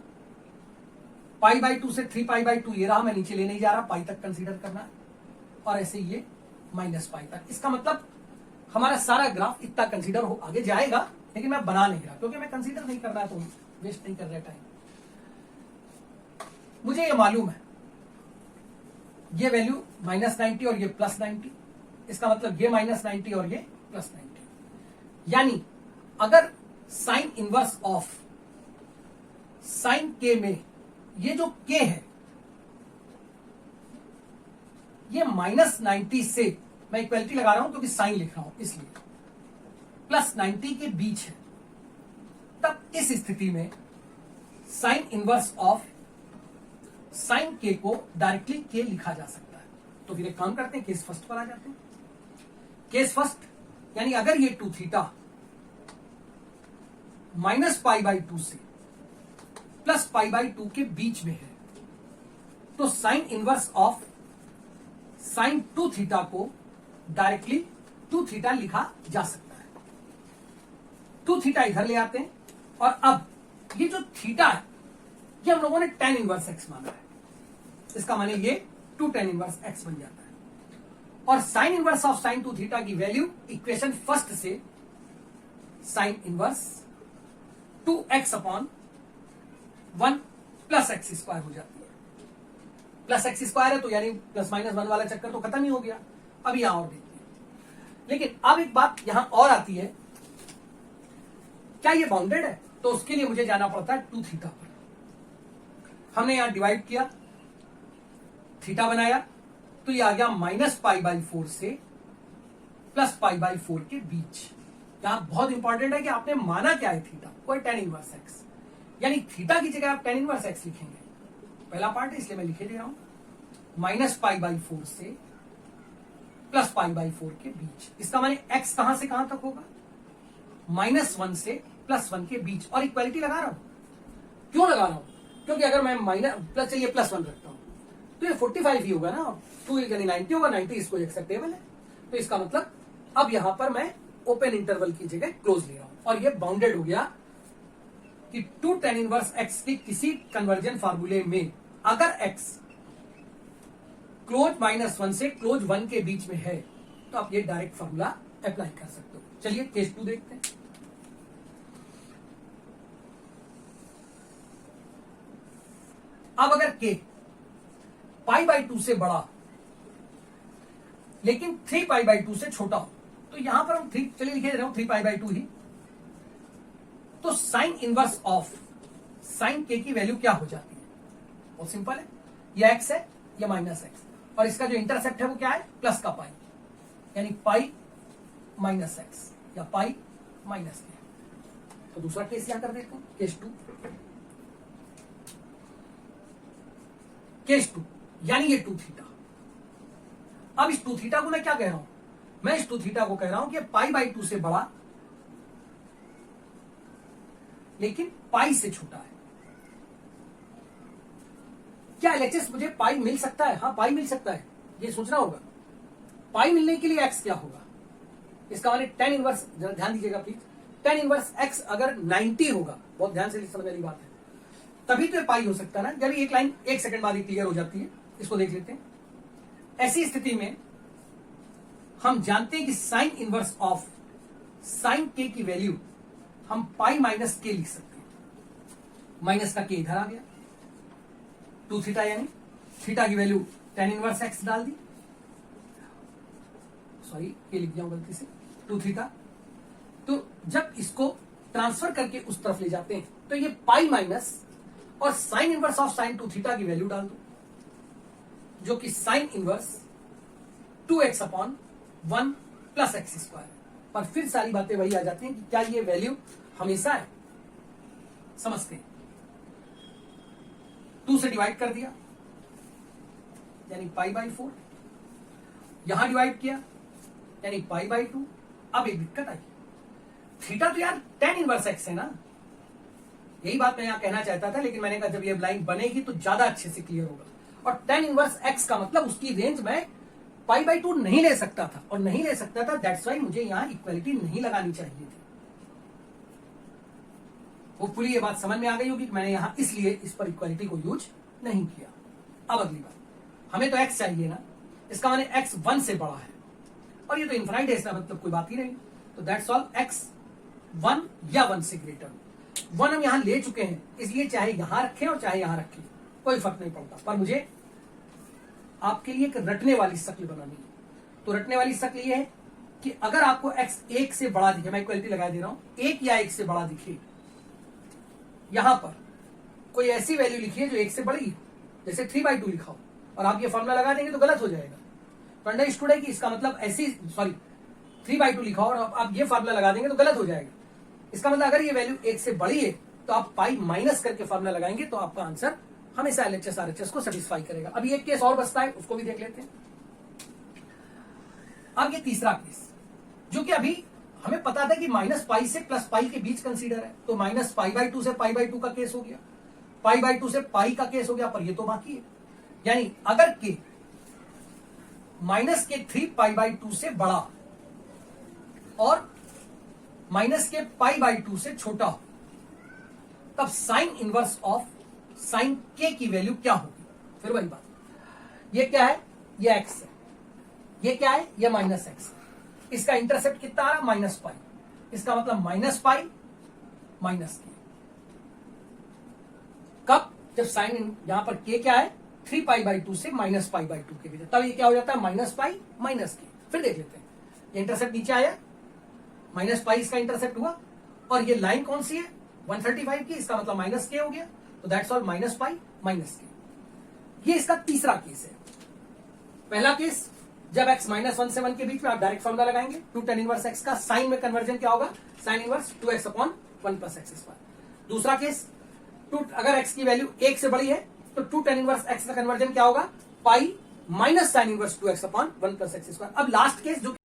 π/2 से 3π/2 ये रहा, मैं नीचे ले नहीं जा रहा, पाई तक कंसीडर करना है, और ऐसे ये -π तक। इसका मतलब हमारा सारा ग्राफ इतना कंसीडर हो आगे जाएगा, लेकिन मैं बना नहीं रहा क्योंकि मैं कंसीडर नहीं कर रहा, तो वेस्ट नहीं कर रहा टाइम। मुझे ये मालूम है ये वैल्यू -90 और ये +90, इसका मतलब ये -90 और ये +90, यानी अगर साइन इनवर्स ऑफ साइन के में ये जो के है ये -90 से, मैं इक्वलिटी लगा रहा हूं क्योंकि साइन लिख रहा हूं इसलिए, +90 के बीच है, तब इस स्थिति में साइन इनवर्स ऑफ साइन के को डायरेक्टली के लिखा जा सकता है। तो फिर एक काम करते हैं, केस फर्स्ट पर आ जाते हैं। केस फर्स्ट यानी अगर ये 2 थीटा -π/2 से +π/2 के बीच में है, तो sine inverse of sine 2 theta को डायरेक्टली 2 थीटा लिखा जा सकता है। 2 थीटा इधर ले आते हैं, और अब ये जो थीटा है ये हम लोगों ने tan इनवर्स x माना है, इसका माने ये 2 tan इनवर्स x बन जाता है। और sine inverse of sine 2 theta की वैल्यू इक्वेशन फर्स्ट से sine inverse 2x upon 1 plus x square हो जाती है। प्लस एक्स स्क्वायर है तो यानी ±1 वाला चक्कर तो खत्म ही हो गया। अब यहां और देखिए, लेकिन अब एक बात यहां और आती है, क्या ये बाउंडेड है? तो उसके लिए मुझे जाना पड़ता है 2 थीटा पर। हमने यहां डिवाइड किया, थीटा बनाया, तो ये आ गया -π/4 से +π/4 के बीच। यहां बहुत इंपॉर्टेंट है कि आपने माना क्या है थीटा, वो है tan इनवर्स x, यानी थीटा की जगह आप tan इनवर्स x लिखेंगे। पहला पार्ट है इसलिए मैं लिखे दे रहा हूं, -π/4 से +π/4 के बीच। इसका माने x कहां से कहां तक होगा? -1 से +1 के बीच, और इक्वालिटी लगा रहा हूं। क्यों लगा रहा हूं? क्योंकि अगर मैं +1 रखता हूं तो ये 45 ही होगा ना, 2 यानी 90 होगा, 90 इसको एक्सेप्टेबल है। तो इसका मतलब अब यहां पर मैं ओपन इंटरवल की जगह क्लोज ले रहा हूं, और ये बाउंडेड हो गया कि 2 tan इनवर्स x के किसी कन्वर्जन फार्मूले में अगर x क्लोज -1 से क्लोज 1 के बीच में है, तो आप ये डायरेक्ट फार्मूला अप्लाई कर सकते हो। चलिए केस 2 देखते हैं। अब अगर k π/2 से बड़ा लेकिन 3π/2 से छोटा हो, तो यहां पर हम 3 चलिए लिखे दे रहा हूं 3π/2 ही, तो साइन इनवर्स ऑफ साइन के की वैल्यू क्या हो जाती है? बहुत सिंपल है, या x है या -x, और इसका जो इंटरसेप्ट है वो क्या है? प्लस का पाई, यानी पाई -x या पाई -k। तो दूसरा केस यहां कर देते हैं, केस 2। केस 2 यानी ये 2 थीटा। अब इस 2 थीटा को मैं क्या कह रहा हूं? मैं इस 2 थीटा को कह रहा हूं कि π/2 से बड़ा लेकिन पाई से छोटा है। क्या LHS मुझे पाई मिल सकता है? हाँ, पाई मिल सकता है, ये सोचना होगा। पाई मिलने के लिए x क्या होगा? इसका मतलब tan इनवर्स, ध्यान दीजिएगा प्लीज, tan इनवर्स x अगर 90 होगा, बहुत ध्यान से समझने वाली बात है, तभी तो पाई हो सकता है ना। जब एक लाइन 1 सेकंड बाद ही क्लियर हो जाती है, इसको देख लेते हैं। ऐसी स्थिति में हम जानते हैं कि साइन इनवर्स ऑफ साइन के की वैल्यू हम पाई -k लिख सकते हैं। माइनस का k इधर आ गया, 2 थीटा यानी थीटा की वैल्यू tan इनवर्स x डाल दी, सॉरी ये लिख दिया गलती से, 2 थीटा। तो जब इसको ट्रांसफर करके उस तरफ ले जाते हैं तो ये पाई माइनस और sine inverse of sine 2 theta की वैल्यू डाल दो, जो कि sine inverse 2x upon 1 plus x square. पर फिर सारी बातें वही आ जाती हैं कि क्या ये वैल्यू हमेशा है। समझते हैं, 2 से डिवाइड कर दिया यानी पाई बाई 4, यहां डिवाइड किया यानी पाई बाई 2। अब एक दिक्कत आई, थीटा तो यार tan इनवर्स x है ना, यही बात मैं यहां कहना चाहता था, लेकिन मैंने कहा जब ये लाइन बनेगी तो ज्यादा अच्छे से क्लियर होगा। और tan इनवर्स x का मतलब उसकी रेंज में पाई बाई 2 नहीं ले सकता था, और नहीं ले सकता था दैट्स वाई मुझे यहां इक्वालिटी नहीं लगानी चाहिए थी। होपफुली ये बात समझ में आ गई होगी कि मैंने यहां इसलिए इस पर इक्वालिटी को यूज नहीं किया। अब अगली बात, हमें तो x चाहिए ना, इसका माने x 1 से बड़ा है, और ये तो इनफाइनाइट है, इसका मतलब कोई बात ही नहीं। तो दैट्स ऑल x 1 या 1 से ग्रेटर। 1 हम यहां ले चुके हैं, इसलिए चाहे यहां रखें और चाहे यहां रखें कोई फर्क नहीं पड़ता। पर मुझे आपके लिए एक रटने वाली शक्ल बनानी है। तो रटने वाली शक्ल ये है कि अगर आपको x 1 से बड़ा दिखे, मैं इक्वालिटी लगा दे रहा हूं, 1 या 1 से बड़ा दिखे, यहां पर कोई ऐसी वैल्यू लिखिए जो 1 से बड़ी, जैसे 3/2 लिखा हो, और आप ये फॉर्मूला लगा देंगे तो गलत हो जाएगा। तो अंडरस्टूड है कि इसका मतलब ऐसी 3/2 लिखा हो और आप ये फॉर्मूला लगा देंगे तो गलत हो जाएगा। इसका मतलब अगर ये वैल्यू 1 से बड़ी है तो आप पाई माइनस करके फॉर्मूला लगाएंगे तो आपका आंसर हमेशा एलएचएस आरएचएस को सेटिस्फाई करेगा। अभी एक केस और बचता है, उसको भी देख लेते हैं। अब ये तीसरा केस, जो कि अभी हमें पता था कि माइनस पाई से प्लस पाई के बीच कंसीडर है, तो माइनस पाई बाई 2 से पाई बाई 2 का केस हो गया, पाई बाई 2 से पाई का केस हो गया, पर ये तो बाकी है। यानी अगर के माइनस के 3 पाई बाई 2 से बड़ा और माइनस के पाई बाई 2 से छोटा हो, तब साइन इनवर्स ऑफ साइन के की वैल्यू क्या होगी। फिर वही बात, ये क्या है, ये एक्स है, ये क्या है, ये माइनस एक्स है, इसका इंटरसेप्ट कितना आ रहा, माइनस पाई, इसका मतलब माइनस पाई माइनस के। कब, जब साइन यहां पर के क्या है, 3 पाई बाई 2 से माइनस पाई बाई 2 के बीच, तब ये क्या हो जाता है, माइनस पाई माइनस के। फिर देख लेते हैं, ये इंटरसेप्ट नीचे आया, माइनस पाई इसका इंटरसेप्ट हुआ, और ये लाइन कौन सी है, 135 की, इसका मतलब माइनस के हो गया, तो that's all minus pi minus के। ये इसका तीसरा केस है। पहला केस, जब x -1 से 1 के बीच में आप डायरेक्ट फॉर्मूला लगाएंगे 2 tan इनवर्स x का, साइन में कन्वर्जन क्या होगा, sine inverse 2x upon 1 plus x square. दूसरा केस, अगर x की वैल्यू 1 से बड़ी है तो 2 tan इनवर्स x का कन्वर्जन क्या होगा, pi minus sine inverse 2x upon 1 plus x square. अब लास्ट केस, जो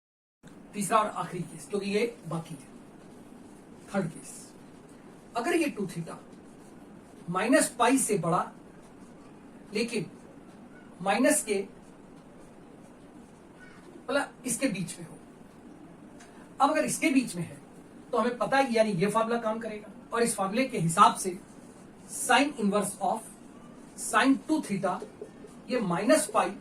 तीसरा और आखिरी केस, क्योंकि ये बाकी है, थर्ड केस, अगर ये 2 थीटा माइनस पाई से बड़ा लेकिन माइनस के मतलब इसके बीच में हो। अब अगर इसके बीच में है तो हमें पता है यानी ये फॉर्मूला काम करेगा, और इस फॉर्मूले के हिसाब से sine inverse of sine 2 theta ये माइनस पाई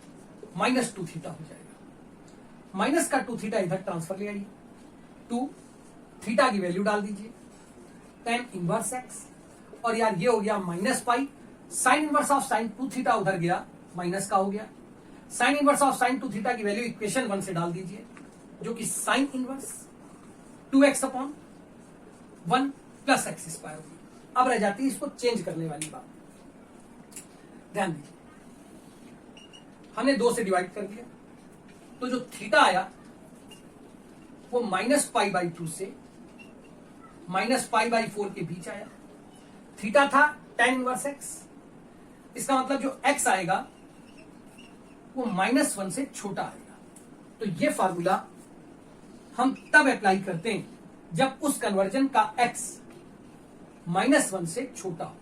माइनस 2 थीटा हो जाएगा। माइनस का 2 थीटा इधर ट्रांसफर ले आइए, 2 थीटा की वैल्यू डाल दीजिए tan इनवर्स एक्स, और यार ये हो गया minus pi, sine inverse of sine 2 theta उधर गया, माइनस का हो गया, sine inverse of sine 2 theta की वैल्यू इक्वेशन 1 से डाल दीजिए, जो कि sine inverse 2x upon 1 plus x square होगी। अब रह जाती है इसको चेंज करने वाली बात। ध्यान दीजिए, हमने 2 से डिवाइड कर दिया, तो जो थीटा आया वो माइनस पाई बाई 2 से माइनस पाई बाई 4 के बीच आया। थीटा था tan इनवर्स x, इसका मतलब जो x आएगा वो -1 से छोटा आएगा। तो ये फार्मूला हम तब अप्लाई करते हैं जब उस कन्वर्जन का x -1 से छोटा हो।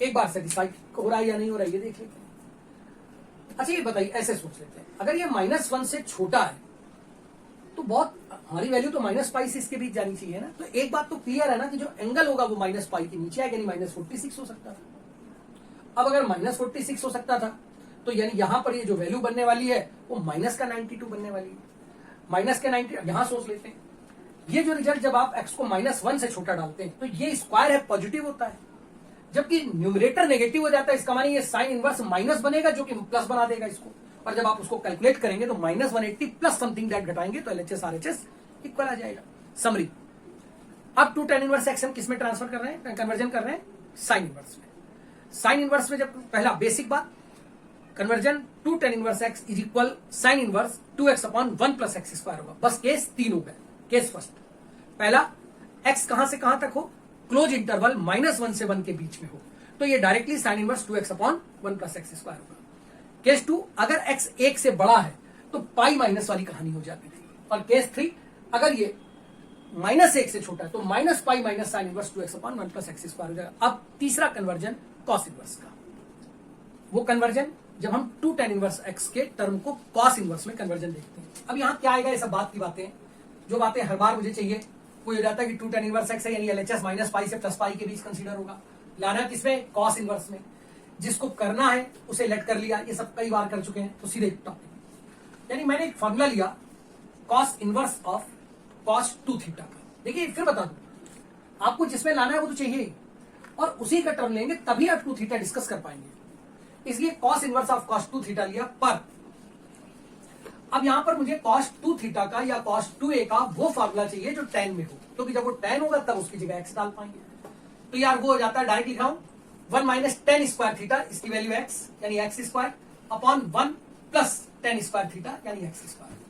एक बार सेटिस्फाई हो रहा है या नहीं हो रहा है ये देख लेते हैं। अच्छा ये बताइए, ऐसे सोच लेते हैं, अगर ये -1 से छोटा है तो बहुत, हमारी वैल्यू तो माइनस पाई से इसके बीच जानी चाहिए ना। तो एक बात तो क्लियर है ना कि जो एंगल होगा वो माइनस पाई के नीचे आएगा, यानी -46 हो सकता था। अब अगर -46 हो सकता था तो यानी यहां पर ये जो वैल्यू बनने वाली है वो माइनस का 92 बनने वाली है। माइनस के 90 यहां सोच लेते हैं, ये जो रिजल्ट जब आप x को -1 से छोटा डालते हैं तो ये स्क्वायर है पॉजिटिव होता है, जबकि न्यूमरेटर नेगेटिव हो जाता है। इसका माने ये साइन इनवर्स माइनस बनेगा जो कि प्लस बना देगा इसको, और जब आप उसको कैलकुलेट करेंगे तो -180 प्लस समथिंग दैट घटाएंगे तो एलएचएस आरएचएस इक्वल आ जाएगा। समरी, अब 2 tan इनवर्स x हम किस में ट्रांसफर कर रहे हैं, कन्वर्जन कर रहे हैं साइन इनवर्स में। साइन इनवर्स में जब पहला बेसिक बात, conversion 2 tan inverse x is equal sine inverse 2x upon 1 plus x square होगा। बस केस 3 हो गए। केस फर्स्ट, पहला x कहां से कहां तक हो, क्लोज इंटरवल -1 से 1 के बीच में हो, तो ये directly sine inverse 2x upon 1 plus x square होगा। केस 2, अगर x 1 से बड़ा है तो पाई माइनस वाली कहानी हो जाती थी। और केस 3, अगर ये -1 से छोटा है तो minus pi minus sine inverse 2x upon 1 plus x square हो जाएगा। अब तीसरा कन्वर्जन कॉस इनवर्स का, वो कन्वर्जन जब हम 2 tan इनवर्स x के टर्म को कॉस इनवर्स में कन्वर्जन देखते हैं। अब यहां क्या आएगा, ये सब बात की बातें, जो बातें हर बार मुझे चाहिए, वो हो जाता है कि 2 tan इनवर्स x है, यानी LHS माइनस पाई से प्लस पाई के बीच कंसीडर होगा। लाना किसमें, कॉस इनवर्स में। जिसको करना है उसे लेट कर लिया, ये सब कई बार कर चुके हैं, तो सीधे टॉपिक। यानी मैंने एक फॉर्मूला लिया cos inverse of cos 2 theta का। देखिए फिर बता दूं, आपको जिसमें लाना है वो तो चाहिए, और उसी का टर्म लेंगे तभी आप 2 थीटा डिस्कस कर पाएंगे। इसलिए cos inverse of cos 2 theta लिया। पर अब यहां पर मुझे कॉस 2 थीटा का या कॉस 2a का वो फॉर्मूला चाहिए जो tan में हो, क्योंकि जब वो tan होगा तब उसकी जगह x डाल पाएंगे। तो यार वो हो जाता है, डायरेक्ट लिख रहा हूं 1 माइनस tan स्क्वायर थीटा, इसकी वैल्यू x यानी x square upon 1 plus tan square theta यानी x स्क्वायर।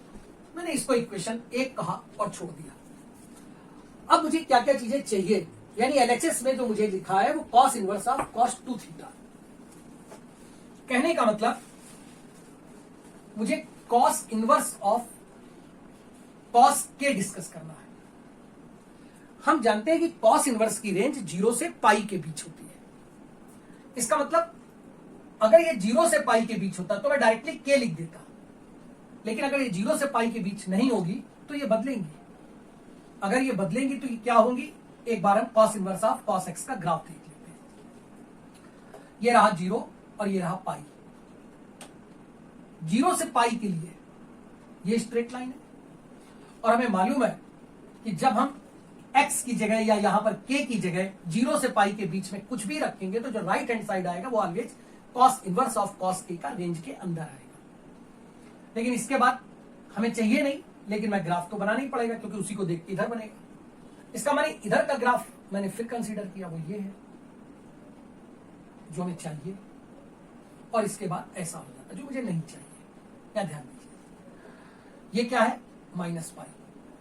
मैंने इसको इक्वेशन 1 कहा और छोड़ दिया। अब मुझे क्या क्या चीजें चाहिए, यानी LHS में जो मुझे लिखा है वो cos inverse of cos 2 theta. कहने का मतलब मुझे कॉस इनवर्स ऑफ कॉस के डिस्कस करना है। हम जानते हैं कि कॉस इनवर्स की रेंज 0 से पाई के बीच होती है। इसका मतलब अगर ये 0 से पाई के बीच होता तो मैं डायरेक्टली के लिख देता, लेकिन अगर ये 0 से पाई के बीच नहीं होगी तो ये बदलेंगी। अगर ये बदलेंगी तो ये क्या होंगी, एक बार हम cos inverse of cos x का ग्राफ देख लेते हैं। ये रहा 0 और ये रहा पाई। 0 से पाई के लिए ये स्ट्रेट लाइन है, और हमें मालूम है कि जब हम x की जगह या यहां पर k की जगह 0 से पाई के बीच में कुछ भी रखेंगे तो जो राइट हैंड साइड आएगा वो always cos inverse of cos k का रेंज के अंदर आएगा। लेकिन इसके बाद हमें चाहिए नहीं, लेकिन मैं ग्राफ तो बनाना ही पड़ेगा, क्योंकि उसी को देख के इधर बनेगा। इसका मैंने इधर का ग्राफ मैंने फिर कंसीडर किया, वो ये है जो हमें चाहिए, और इसके बाद ऐसा हो जाता है जो मुझे नहीं चाहिए। क्या ध्यान दीजिए, ये क्या है, माइनस पाई।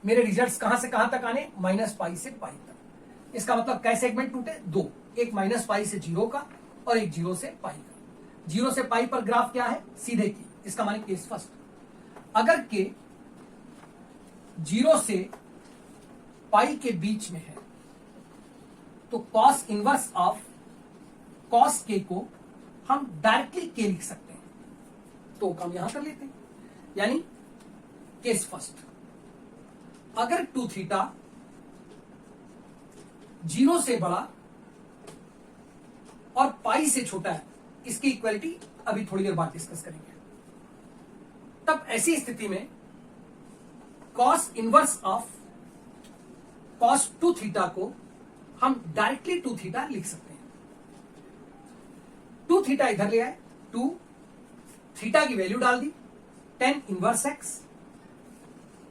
मेरे रिजल्ट्स कहां से कहां तक आने, माइनस पाई से पाई तक। इसका मतलब क्या सेगमेंट टूटे, 2, एक माइनस पाई से 0 का और एक 0 से पाई का। 0 से पाई पर ग्राफ क्या है, सीधे की। इसका माने केस फर्स्ट, अगर के 0 से पाई के बीच में है तो कॉस इनवर्स ऑफ कॉस के को हम डायरेक्टली के लिख सकते हैं। तो काम यहां कर लेते हैं, यानी केस फर्स्ट, अगर 2 थीटा 0 से बड़ा और पाई से छोटा है, इसकी इक्वालिटी अभी थोड़ी देर बाद डिस्कस करेंगे। तब ऐसी स्थिति में cos inverse of cos 2 theta को हम डायरेक्टली 2 थीटा लिख सकते हैं। 2 थीटा इधर ले आए, 2 थीटा की वैल्यू डाल दी tan इनवर्स x,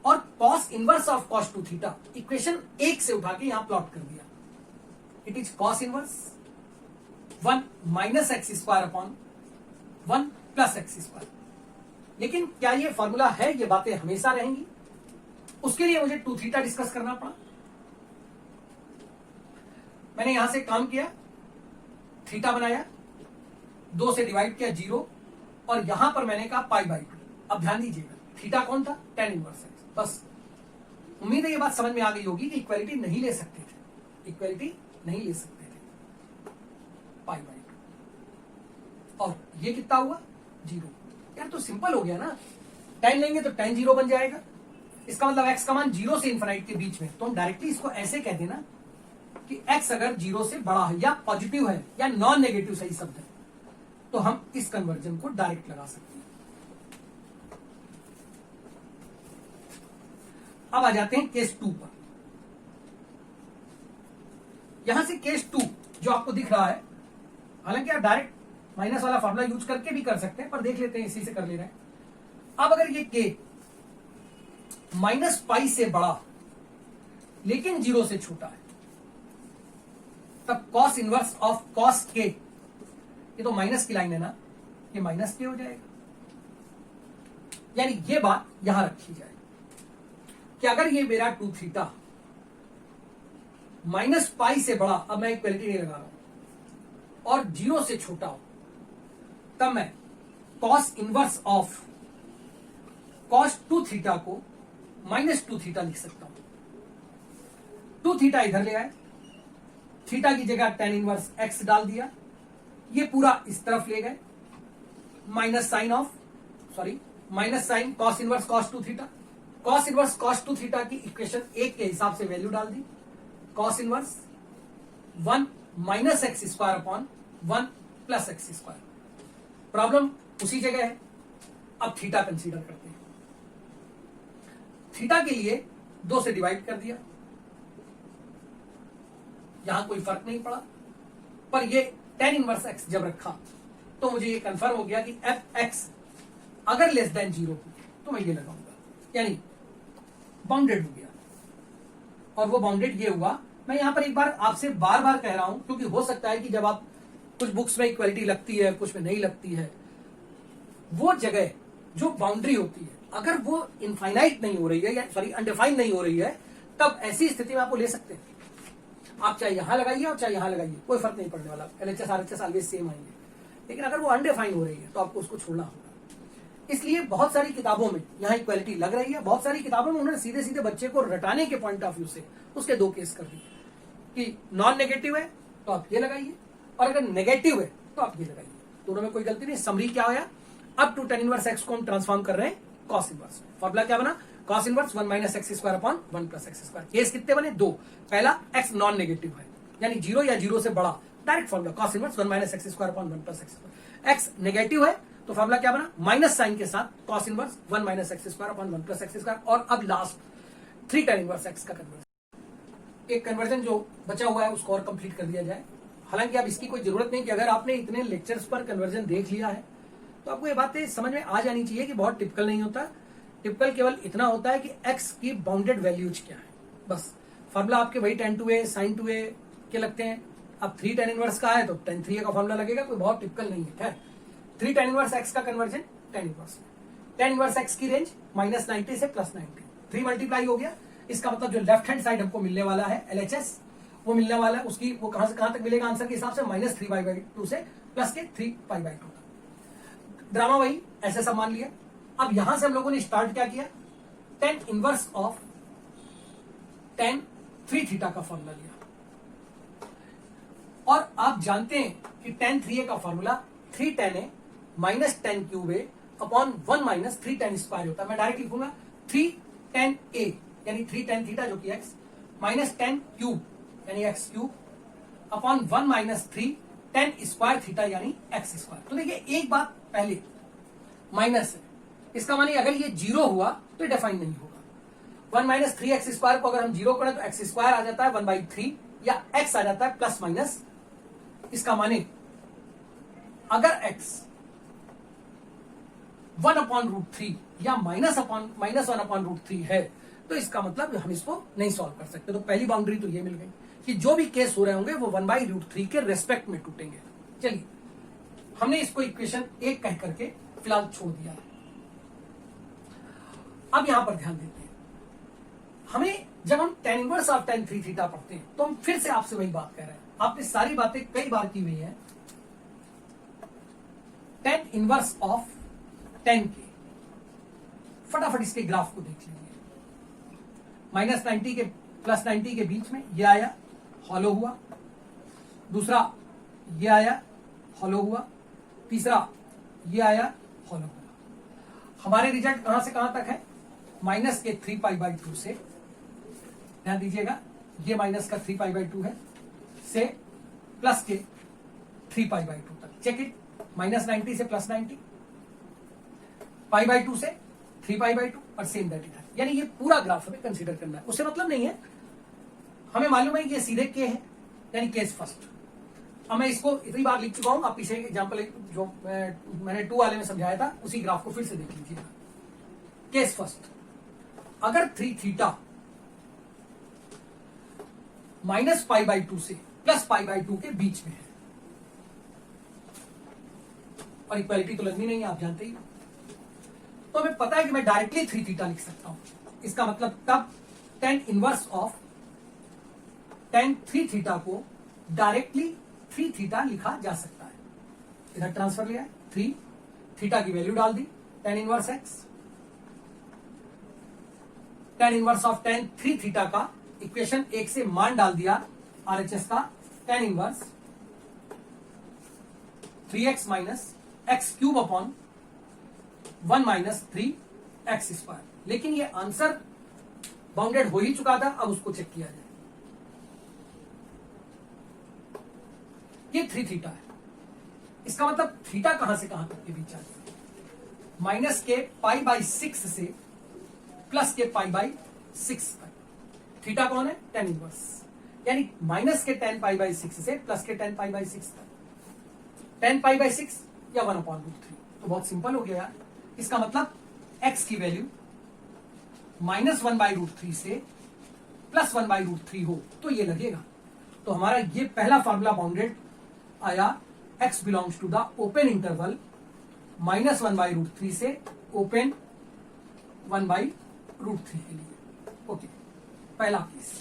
और cos inverse of cos 2 theta equation 1 से उठा के यहां प्लॉट कर दिया। It is cos inverse 1 minus x square upon 1 plus x square. लेकिन क्या ये फॉर्मूला है, ये बातें हमेशा रहेंगी? उसके लिए मुझे 2 थीटा डिस्कस करना पड़ा। मैंने यहां से काम किया, थीटा बनाया, 2 से डिवाइड किया 0, और यहां पर मैंने कहा पाई बाई 2। अब ध्यान दीजिएगा, थीटा कौन था, tan इनवर्स एक्स। बस उम्मीद है ये बात समझ में आ गई होगी कि इक्वालिटी नहीं ले सकते थे, इक्वालिटी नहीं ले सकते थे, पाई बाई 2। और ये कितना हुआ, 0। यार तो सिंपल हो गया ना, tan लेंगे तो tan 0 बन जाएगा। इसका मतलब x का मान 0 से इनफिनिटी के बीच में, तो हम डायरेक्टली इसको ऐसे कह देना कि x अगर 0 से बड़ा है या पॉजिटिव है या नॉन नेगेटिव सही शब्द है, तो हम इस कन्वर्जन को डायरेक्ट लगा सकते हैं। अब आ जाते हैं केस 2 पर। यहां से केस 2 जो आपको दिख रहा है, हालांकि आप डायरेक्ट माइनस वाला फॉर्मूला यूज करके भी कर सकते हैं, पर देख लेते हैं, इसी से कर ले रहे हैं। अब अगर ये के माइनस पाई से बड़ा लेकिन 0 से छोटा है, तब कॉस इनवर्स ऑफ कॉस के, ये तो माइनस की लाइन है ना, ये माइनस के हो जाएगा। यानी ये बात यहां रखी जाए कि अगर ये मेरा 2 थीटा माइनस पाई से बड़ा, अब मैं इक्वलिटी नहीं लगा रहा हूं, और 0 से छोटा हो, तब मैं cos inverse of cos 2 theta को माइनस 2 थीटा लिख सकता हूं। 2 थीटा इधर ले आए, थीटा की जगह tan इनवर्स x डाल दिया, ये पूरा इस तरफ ले गए, minus sine cos inverse cos 2 theta, cos inverse cos 2 theta की इक्वेशन 1 के हिसाब से वैल्यू डाल दी, cos inverse 1 minus x square upon 1 plus x square. Problem उसी जगह है। अब थीटा कंसीडर करते हैं। थीटा के लिए 2 से डिवाइड कर दिया, यहां कोई फर्क नहीं पड़ा, पर ये tan इनवर्स x जब रखा तो मुझे ये कंफर्म हो गया कि एफ एक्स अगर लेस देन 0 हो तो मैं ये लगाऊंगा, यानी बाउंडेड हो गया। और वो बाउंडेड ये हुआ, मैं यहां पर एक बार आपसे बार बार कह रहा हूं क्योंकि हो सकता है कि जब आप कुछ बुक्स में इक्वलिटी लगती है, कुछ में नहीं लगती है, वो जगह जो बाउंड्री होती है अगर वो इनफाइनाइट नहीं हो रही है, या सॉरी अनडिफाइंड नहीं हो रही है, तब ऐसी स्थिति में आपको ले सकते हैं। आप चाहे यहां लगाइए और चाहे यहां लगाइए, कोई फर्क नहीं पड़ने वाला, एलएचएस आरएचएस ऑलवेज सेम आएंगे। लेकिन अगर वो अनडिफाइंड हो रही है तो आपको उसको छोड़ना होगा। इसलिए बहुत सारी किताबों में यहां इक्वलिटी लग रही है, बहुत सारी किताबों में उन्होंने सीधे सीधे बच्चे को रटाने के पॉइंट ऑफ व्यू से उसके 2 केस कर दिए कि नॉन नेगेटिव है तो आप ये लगाइए, और अगर नेगेटिव है तो आप ये लगाइए। दोनों में कोई गलती नहीं। समरी क्या होया, अब टू tan इनवर्स x को हम ट्रांसफॉर्म कर रहे हैं cos इनवर्स। फॉर्मूला क्या बना, cos inverse 1 minus x square upon 1 plus x square. Case कितने बने, 2। पहला x नॉन नेगेटिव है, यानी 0 या 0 से बड़ा, direct formula cos inverse 1 minus x square upon 1 plus x square. x negative है तो फॉर्मूला क्या बना, माइनस साइन के साथ cos inverse 1 minus x square upon 1 plus x square. और अब लास्ट 3 tan इनवर्स x का कन्वर्जन। एक कन्वर्जन जो बचा हुआ है उसको और कंप्लीट कर दिया जाए। हालांकि अब इसकी कोई जरूरत नहीं कि अगर आपने इतने लेक्चर्स पर कन्वर्जन देख लिया है तो आपको ये बातें समझ में आ जानी चाहिए कि बहुत टिपिकल नहीं होता। टिपिकल केवल इतना होता है कि x की बाउंडेड वैल्यूज क्या है, बस। फॉर्मूला आपके वही tan 2a sin 2a के लगते हैं। अब 3 tan इनवर्स का है तो tan 3a का फॉर्मूला लगेगा, कोई बहुत टिपिकल नहीं है। खैर 3 tan इनवर्स x का कन्वर्जन tan इनवर्स में, tan इनवर्स x की रेंज माइनस 90 से प्लस 90, 3 मल्टीप्लाई हो गया। इसका मतलब जो लेफ्ट हैंड साइड हमको मिलने वाला है एलएचएस, वो मिलने वाला है, उसकी वो कहां से कहां तक मिलेगा आंसर के हिसाब से, माइनस 3/2 से प्लस के 3π/2 तक। ड्रामा वही ऐसे सब मान लिया। अब यहां से हम लोगों ने स्टार्ट क्या किया, tan inverse of tan 3 theta का फॉर्मूला लिया। और आप जानते हैं कि tan 3a का formula 3 tan a minus tan cube a upon 1 minus 3 tan square होता है। मैं डायरेक्ट लिखूंगा 3 tan a यानी 3 tan थीटा जो कि x माइनस tan क्यूब यानी x cube upon 1 minus 3 tan square theta यानी x स्क्वायर। तो देखिए एक बात पहले, माइनस है, इसका माने अगर ये 0 हुआ तो डिफाइन नहीं होगा। 1 माइनस 3x स्क्वायर को अगर हम 0 करें तो x स्क्वायर आ जाता है 1/3 या x आ जाता है प्लस माइनस। इसका माने अगर x 1/√3 या -1/√3 है तो इसका मतलब हम इसको नहीं सॉल्व कर सकते। तो पहली बाउंड्री तो ये मिल गई कि जो भी केस हो रहे होंगे वो 1/√3 के रेस्पेक्ट में टूटेंगे। चलिए हमने इसको इक्वेशन 1 कह करके फिलहाल छोड़ दिया। अब यहां पर ध्यान देते हैं, हमें जब हम tan inverse of tan 3 theta पढ़ते हैं तो हम फिर से आपसे वही बात कह रहे हैं। आपने सारी बातें कई बार की हुई है। tan इनवर्स ऑफ tan के, फटाफट इसके ग्राफ को देख लीजिए। माइनस 90 के प्लस 90 के बीच में ये आया, हॉलो हुआ। दूसरा ये आया, हॉलो हुआ। तीसरा ये आया, हॉलो हुआ। हमारे रिजल्ट कहां से कहां तक है, माइनस के 3π/2 से, ध्यान दीजिएगा ये माइनस का 3π/2 है, से प्लस के 3π/2 तक। चेक इट, माइनस 90 से प्लस 90, π/2 से 3π/2 और सेम दैट इधर। यानी ये पूरा ग्राफ हमें कंसीडर करना है, उससे मतलब नहीं है, हमें मालूम है कि ये सीधे के है यानी केस फर्स्ट। अब मैं इसको इतनी बार लिख चुका हूं, आप पीछे एग्जांपल जो मैंने 2 वाले में समझाया था उसी ग्राफ को फिर से देख लीजिएगा। केस फर्स्ट, अगर 3 थीटा माइनस π/2 से प्लस π/2 के बीच में है, और इक्वालिटी तो लगनी नहीं है, आप जानते ही। तो हमें पता है कि मैं डायरेक्टली 3 थीटा लिख सकता हूं। इसका मतलब तब tan inverse of tan 3 theta को डायरेक्टली 3 थीटा लिखा जा सकता है। इधर ट्रांसफर लिया 3 थीटा की वैल्यू डाल दी tan inverse x, tan inverse of tan 3 theta का इक्वेशन 1 से मान डाल दिया RHS का tan inverse 3x minus x cube upon 1 minus 3x square. लेकिन ये आंसर बाउंडेड हो ही चुका था, अब उसको चेक किया जाए। ये 3 थीटा है, इसका मतलब थीटा कहां से कहां तक के बीच आ गया, माइनस के पाई बाई 6 से प्लस के पाई बाई 6 तक। थीटा कौन है, tan इनवर्स, यानी माइनस के tan पाई बाई 6 से प्लस के tan पाई बाई 6 तक। tan पाई बाई 6 या 1/√3, तो बहुत सिंपल हो गया यार। इसका मतलब x की वैल्यू -1/√3 से +1/√3 हो तो ये लगेगा। तो हमारा ये पहला फार्मूला बाउंडेड आया, x belongs to the open interval -1/√3 से ओपन 1/√3 के लिए। ओके, पहला केस।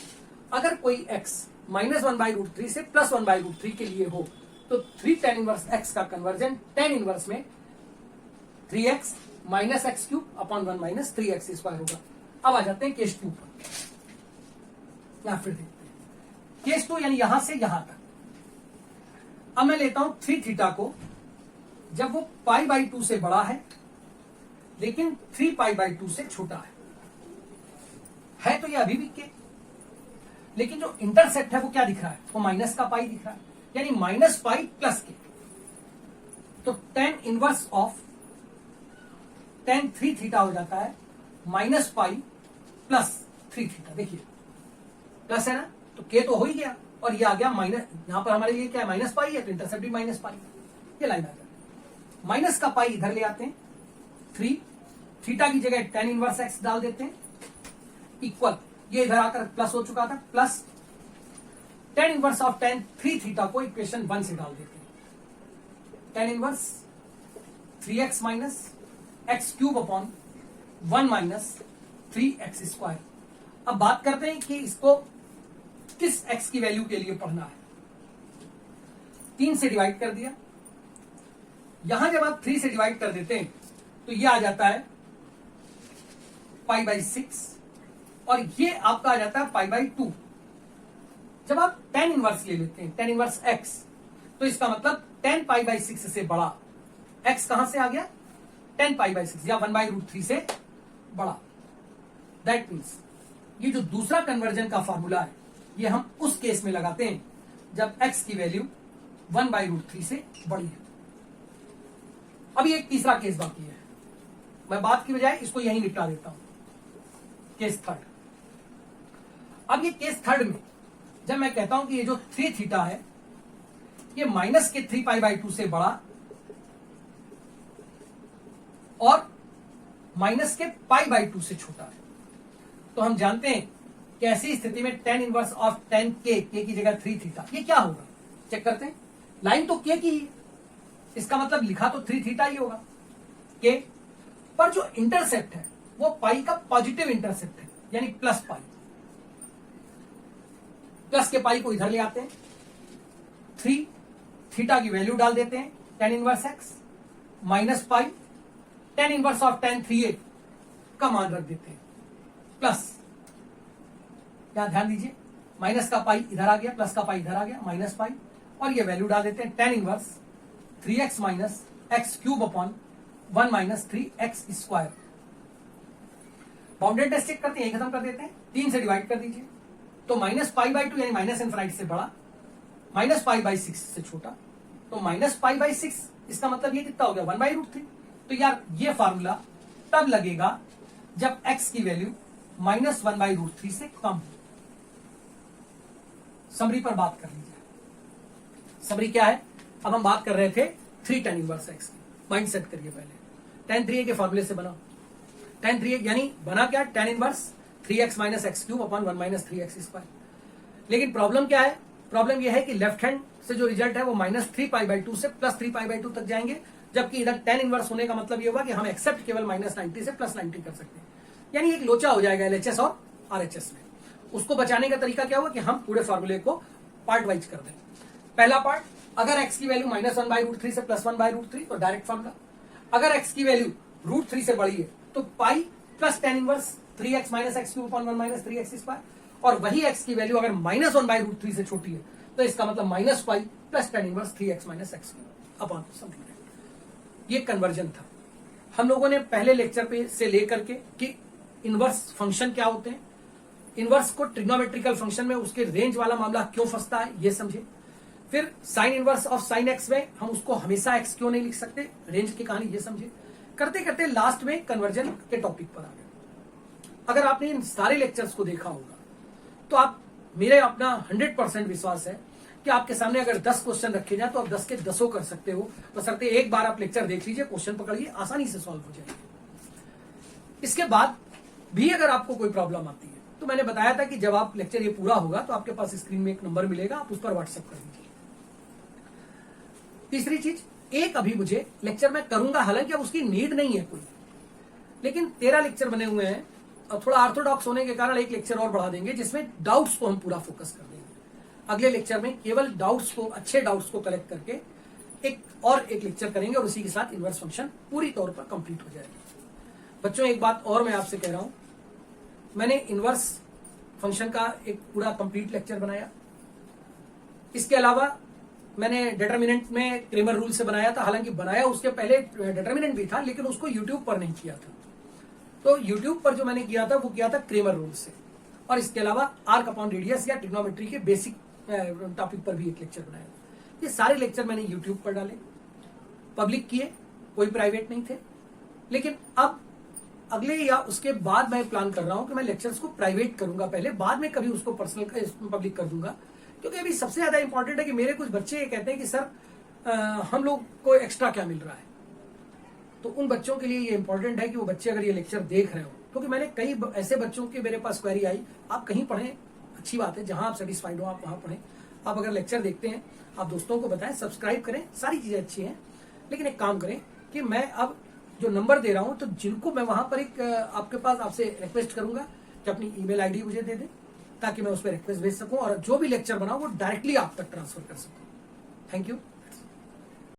अगर कोई x -1/√3 से +1/√3 के लिए हो तो 3 tan इनवर्स x का कन्वर्जन tan इनवर्स में 3x minus x cube upon 1 minus 3x square होगा। अब आ जाते हैं केस 2 पर, या फिर देखते हैं केस 2, यानी यहां से यहां तक। अब मैं लेता हूं 3 थीटा को, जब वो पाई बाई 2 से बड़ा है लेकिन 3 पाई बाई 2 से छोटा है तो ये अभी भी के, लेकिन जो इंटरसेप्ट है वो क्या दिख रहा है, वो माइनस का पाई दिख रहा है, यानी माइनस पाई प्लस के। तो tan inverse of tan 3 theta हो जाता है माइनस पाई प्लस 3 थीटा। देखिए प्लस है ना, तो के तो हो ही गया, और ये आ गया माइनस। यहां पर हमारे लिए क्या है, माइनस पाई है, तो इंटरसेप्ट भी माइनस पाई। ये लाइन आ जाती है, माइनस का पाई इधर ले आते हैं, 3 थीटा की जगह tan इनवर्स x डाल देते हैं, इक्वल, ये इधर आकर प्लस हो चुका था, plus tan inverse of tan 3 theta को इक्वेशन 1 से डाल देते हैं, tan inverse 3x minus x cube upon 1 minus 3x square. अब बात करते हैं कि इसको किस x की वैल्यू के लिए पढ़ना है। 3 से डिवाइड कर दिया, यहां जब आप 3 से डिवाइड कर देते हैं तो ये आ जाता है पाई बाई 6, और ये आपका आ जाता है पाई बाई 2। जब आप tan इनवर्स ले लेते हैं, tan इनवर्स x, तो इसका मतलब tan पाई बाई 6 से बड़ा x कहां से आ गया, tan पाई बाई 6 या 1/√3 से बड़ा। दैट मीन्स ये जो दूसरा कन्वर्जन का फॉर्मूला है ये हम उस केस में लगाते हैं जब x की वैल्यू 1/√3 से बड़ी है। अभी एक तीसरा केस बाकी है, मैं बात की बजाय इसको यहीं निपटा देता हूं। Case third. अब ये केस थर्ड में जब मैं कहता हूं कि ये जो 3 थीटा है ये माइनस के 3 पाई बाई 2 से बड़ा और माइनस के पाई बाई 2 से छोटा है, तो हम जानते हैं कि ऐसी स्थिति में tan inverse of tan k की जगह 3 थीटा, ये क्या होगा चेक करते हैं। लाइन तो k की ही है, इसका मतलब लिखा तो 3 थीटा ही होगा k, पर जो इंटरसेप्ट है वो पाई का पॉजिटिव इंटरसेप्ट है, यानी प्लस पाई। प्लस के पाई को इधर ले आते हैं, 3 थीटा की वैल्यू डाल देते हैं tan inverse x minus pi tan inverse of tan 3a का मान रख देते हैं, प्लस, यहां ध्यान दीजिए माइनस का पाई इधर आ गया, प्लस का पाई इधर आ गया, माइनस पाई, और ये वैल्यू डाल देते हैं tan inverse 3x minus x cube upon 1 minus 3x square. Boundedness check करते हैं, यही खत्म कर देते हैं, 3 से डिवाइड कर दीजिए, तो माइनस पाई बाई 2 यानी माइनस इनफिनिटी से बड़ा, माइनस पाई बाई 6 से छोटा, तो माइनस पाई बाई 6 इसका मतलब ये कितना हो गया 1/√3। तो यार ये फार्मूला तब लगेगा जब x की वैल्यू माइनस 1/√3 से कम हो। समरी पर बात कर लीजिए, समरी क्या है, अब हम बात कर रहे थे 3 tan इनवर्स x की। माइंड सेट करिए पहले, tan 3a के फॉर्मूले से बना, tan 3a यानी बना क्या, tan inverse 3x minus x cube upon 1 minus 3x square. लेकिन प्रॉब्लम क्या है, प्रॉब्लम यह है कि लेफ्ट हैंड से जो रिजल्ट है वो -3 पाई बाई 2 से +3 पाई बाई 2 तक जाएंगे, जबकि इधर tan इनवर्स होने का मतलब ये होगा कि हम एक्सेप्ट केवल -90 से +90 कर सकते हैं, यानी एक लोचा हो जाएगा LHS और RHS में। उसको बचाने का तरीका क्या होगा कि हम पूरे फॉर्मूले को पार्ट वाइज कर दें। पहला पार्ट, अगर x की वैल्यू -1/√3 से +1/√3 तो डायरेक्ट फॉर्मूला, अगर x की वैल्यू √3 से बड़ी है तो pi plus tan inverse 3x - x³ 3x², और वही x की वैल्यू अगर -1/√3 से छोटी है तो इसका मतलब -pi plus tan inverse 3x - x³ upon something. ये कन्वर्जन था। हम लोगों ने पहले लेक्चर पे से लेकर के कि इनवर्स फंक्शन क्या होते हैं, इनवर्स को ट्रिग्नोमेट्रिकल फंक्शन में उसके रेंज वाला मामला क्यों फंसता है ये समझे। फिर sine inverse of sine x में हम उसको हमेशा एक्स क्यों नहीं लिख सकते, रेंज की कहानी ये समझे। करते करते लास्ट में कन्वर्जन के टॉपिक पर आ गए। अगर आपने इन सारे लेक्चर्स को देखा होगा तो आप, मेरे अपना 100% विश्वास है कि आपके सामने अगर 10 क्वेश्चन रखे जाए तो आप 10 के 10 कर सकते हो। बशर्ते एक बार आप लेक्चर देख लीजिए, क्वेश्चन पकड़िए, आसानी से सॉल्व हो जाएगी। इसके बाद भी अगर आपको कोई प्रॉब्लम आती है तो मैंने बताया था कि जब आप लेक्चर ये पूरा होगा तो आपके पास स्क्रीन में एक नंबर मिलेगा, आप उस पर व्हाट्सएप कर दीजिए। तीसरी चीज, एक अभी मुझे लेक्चर में करूंगा, हालांकि अब उसकी नीड नहीं है कोई, लेकिन 13 लेक्चर बने हुए हैं और थोड़ा ऑर्थोडॉक्स होने के कारण एक लेक्चर और बढ़ा देंगे जिसमें डाउट्स को हम पूरा फोकस कर देंगे। अगले लेक्चर में केवल डाउट्स को, अच्छे डाउट्स को कलेक्ट करके एक लेक्चर करेंगे और उसी के साथ इनवर्स फंक्शन पूरी तौर पर कंप्लीट हो जाएगा। बच्चों एक बात और मैं आपसे कह रहा हूं, मैंने इनवर्स फंक्शन का एक पूरा कंप्लीट लेक्चर बनाया। इसके अलावा मैंने डिटरमिनेंट में क्रेमर रूल से बनाया था, हालांकि बनाया उसके पहले डिटरमिनेंट भी था लेकिन उसको यूट्यूब पर नहीं किया था। तो यूट्यूब पर जो मैंने किया था वो किया था क्रेमर रूल से, और इसके अलावा आर्क अपॉन रेडियस या ट्रिग्नोमेट्री के बेसिक टॉपिक पर भी एक लेक्चर बनाया। ये सारे लेक्चर मैंने यूट्यूब पर डाले, पब्लिक किए, कोई प्राइवेट नहीं थे। लेकिन अब अगले या उसके बाद मैं प्लान कर रहा हूं कि मैं लेक्चर्स को प्राइवेट करूंगा पहले, बाद में कभी उसको पर्सनल पब्लिक कर दूंगा। क्योंकि अभी सबसे ज्यादा इंपॉर्टेंट है कि मेरे कुछ बच्चे ये कहते हैं कि सर हम लोग को एक्स्ट्रा क्या मिल रहा है, तो उन बच्चों के लिए ये इंपॉर्टेंट है कि वो बच्चे अगर ये लेक्चर देख रहे हो, क्योंकि मैंने कई ऐसे बच्चों के मेरे पास क्वेरी आई, आप कहीं पढ़ें, अच्छी बात है, जहां आप सेटिस्फाइड हो आप वहां पढ़ें। आप अगर लेक्चर देखते हैं आप दोस्तों को बताएं, सब्सक्राइब करें, सारी चीजें अच्छी हैं। लेकिन एक काम करें कि मैं अब जो नंबर दे रहा हूं तो जिनको मैं वहां पर एक आपके पास आपसे रिक्वेस्ट करूंगा कि अपनी ईमेल आईडी मुझे दे दें ताकि मैं उस पर रिक्वेस्ट भेज सकूं और जो भी लेक्चर बनाऊं वो डायरेक्टली आप तक ट्रांसफर कर सकूं। Thank you.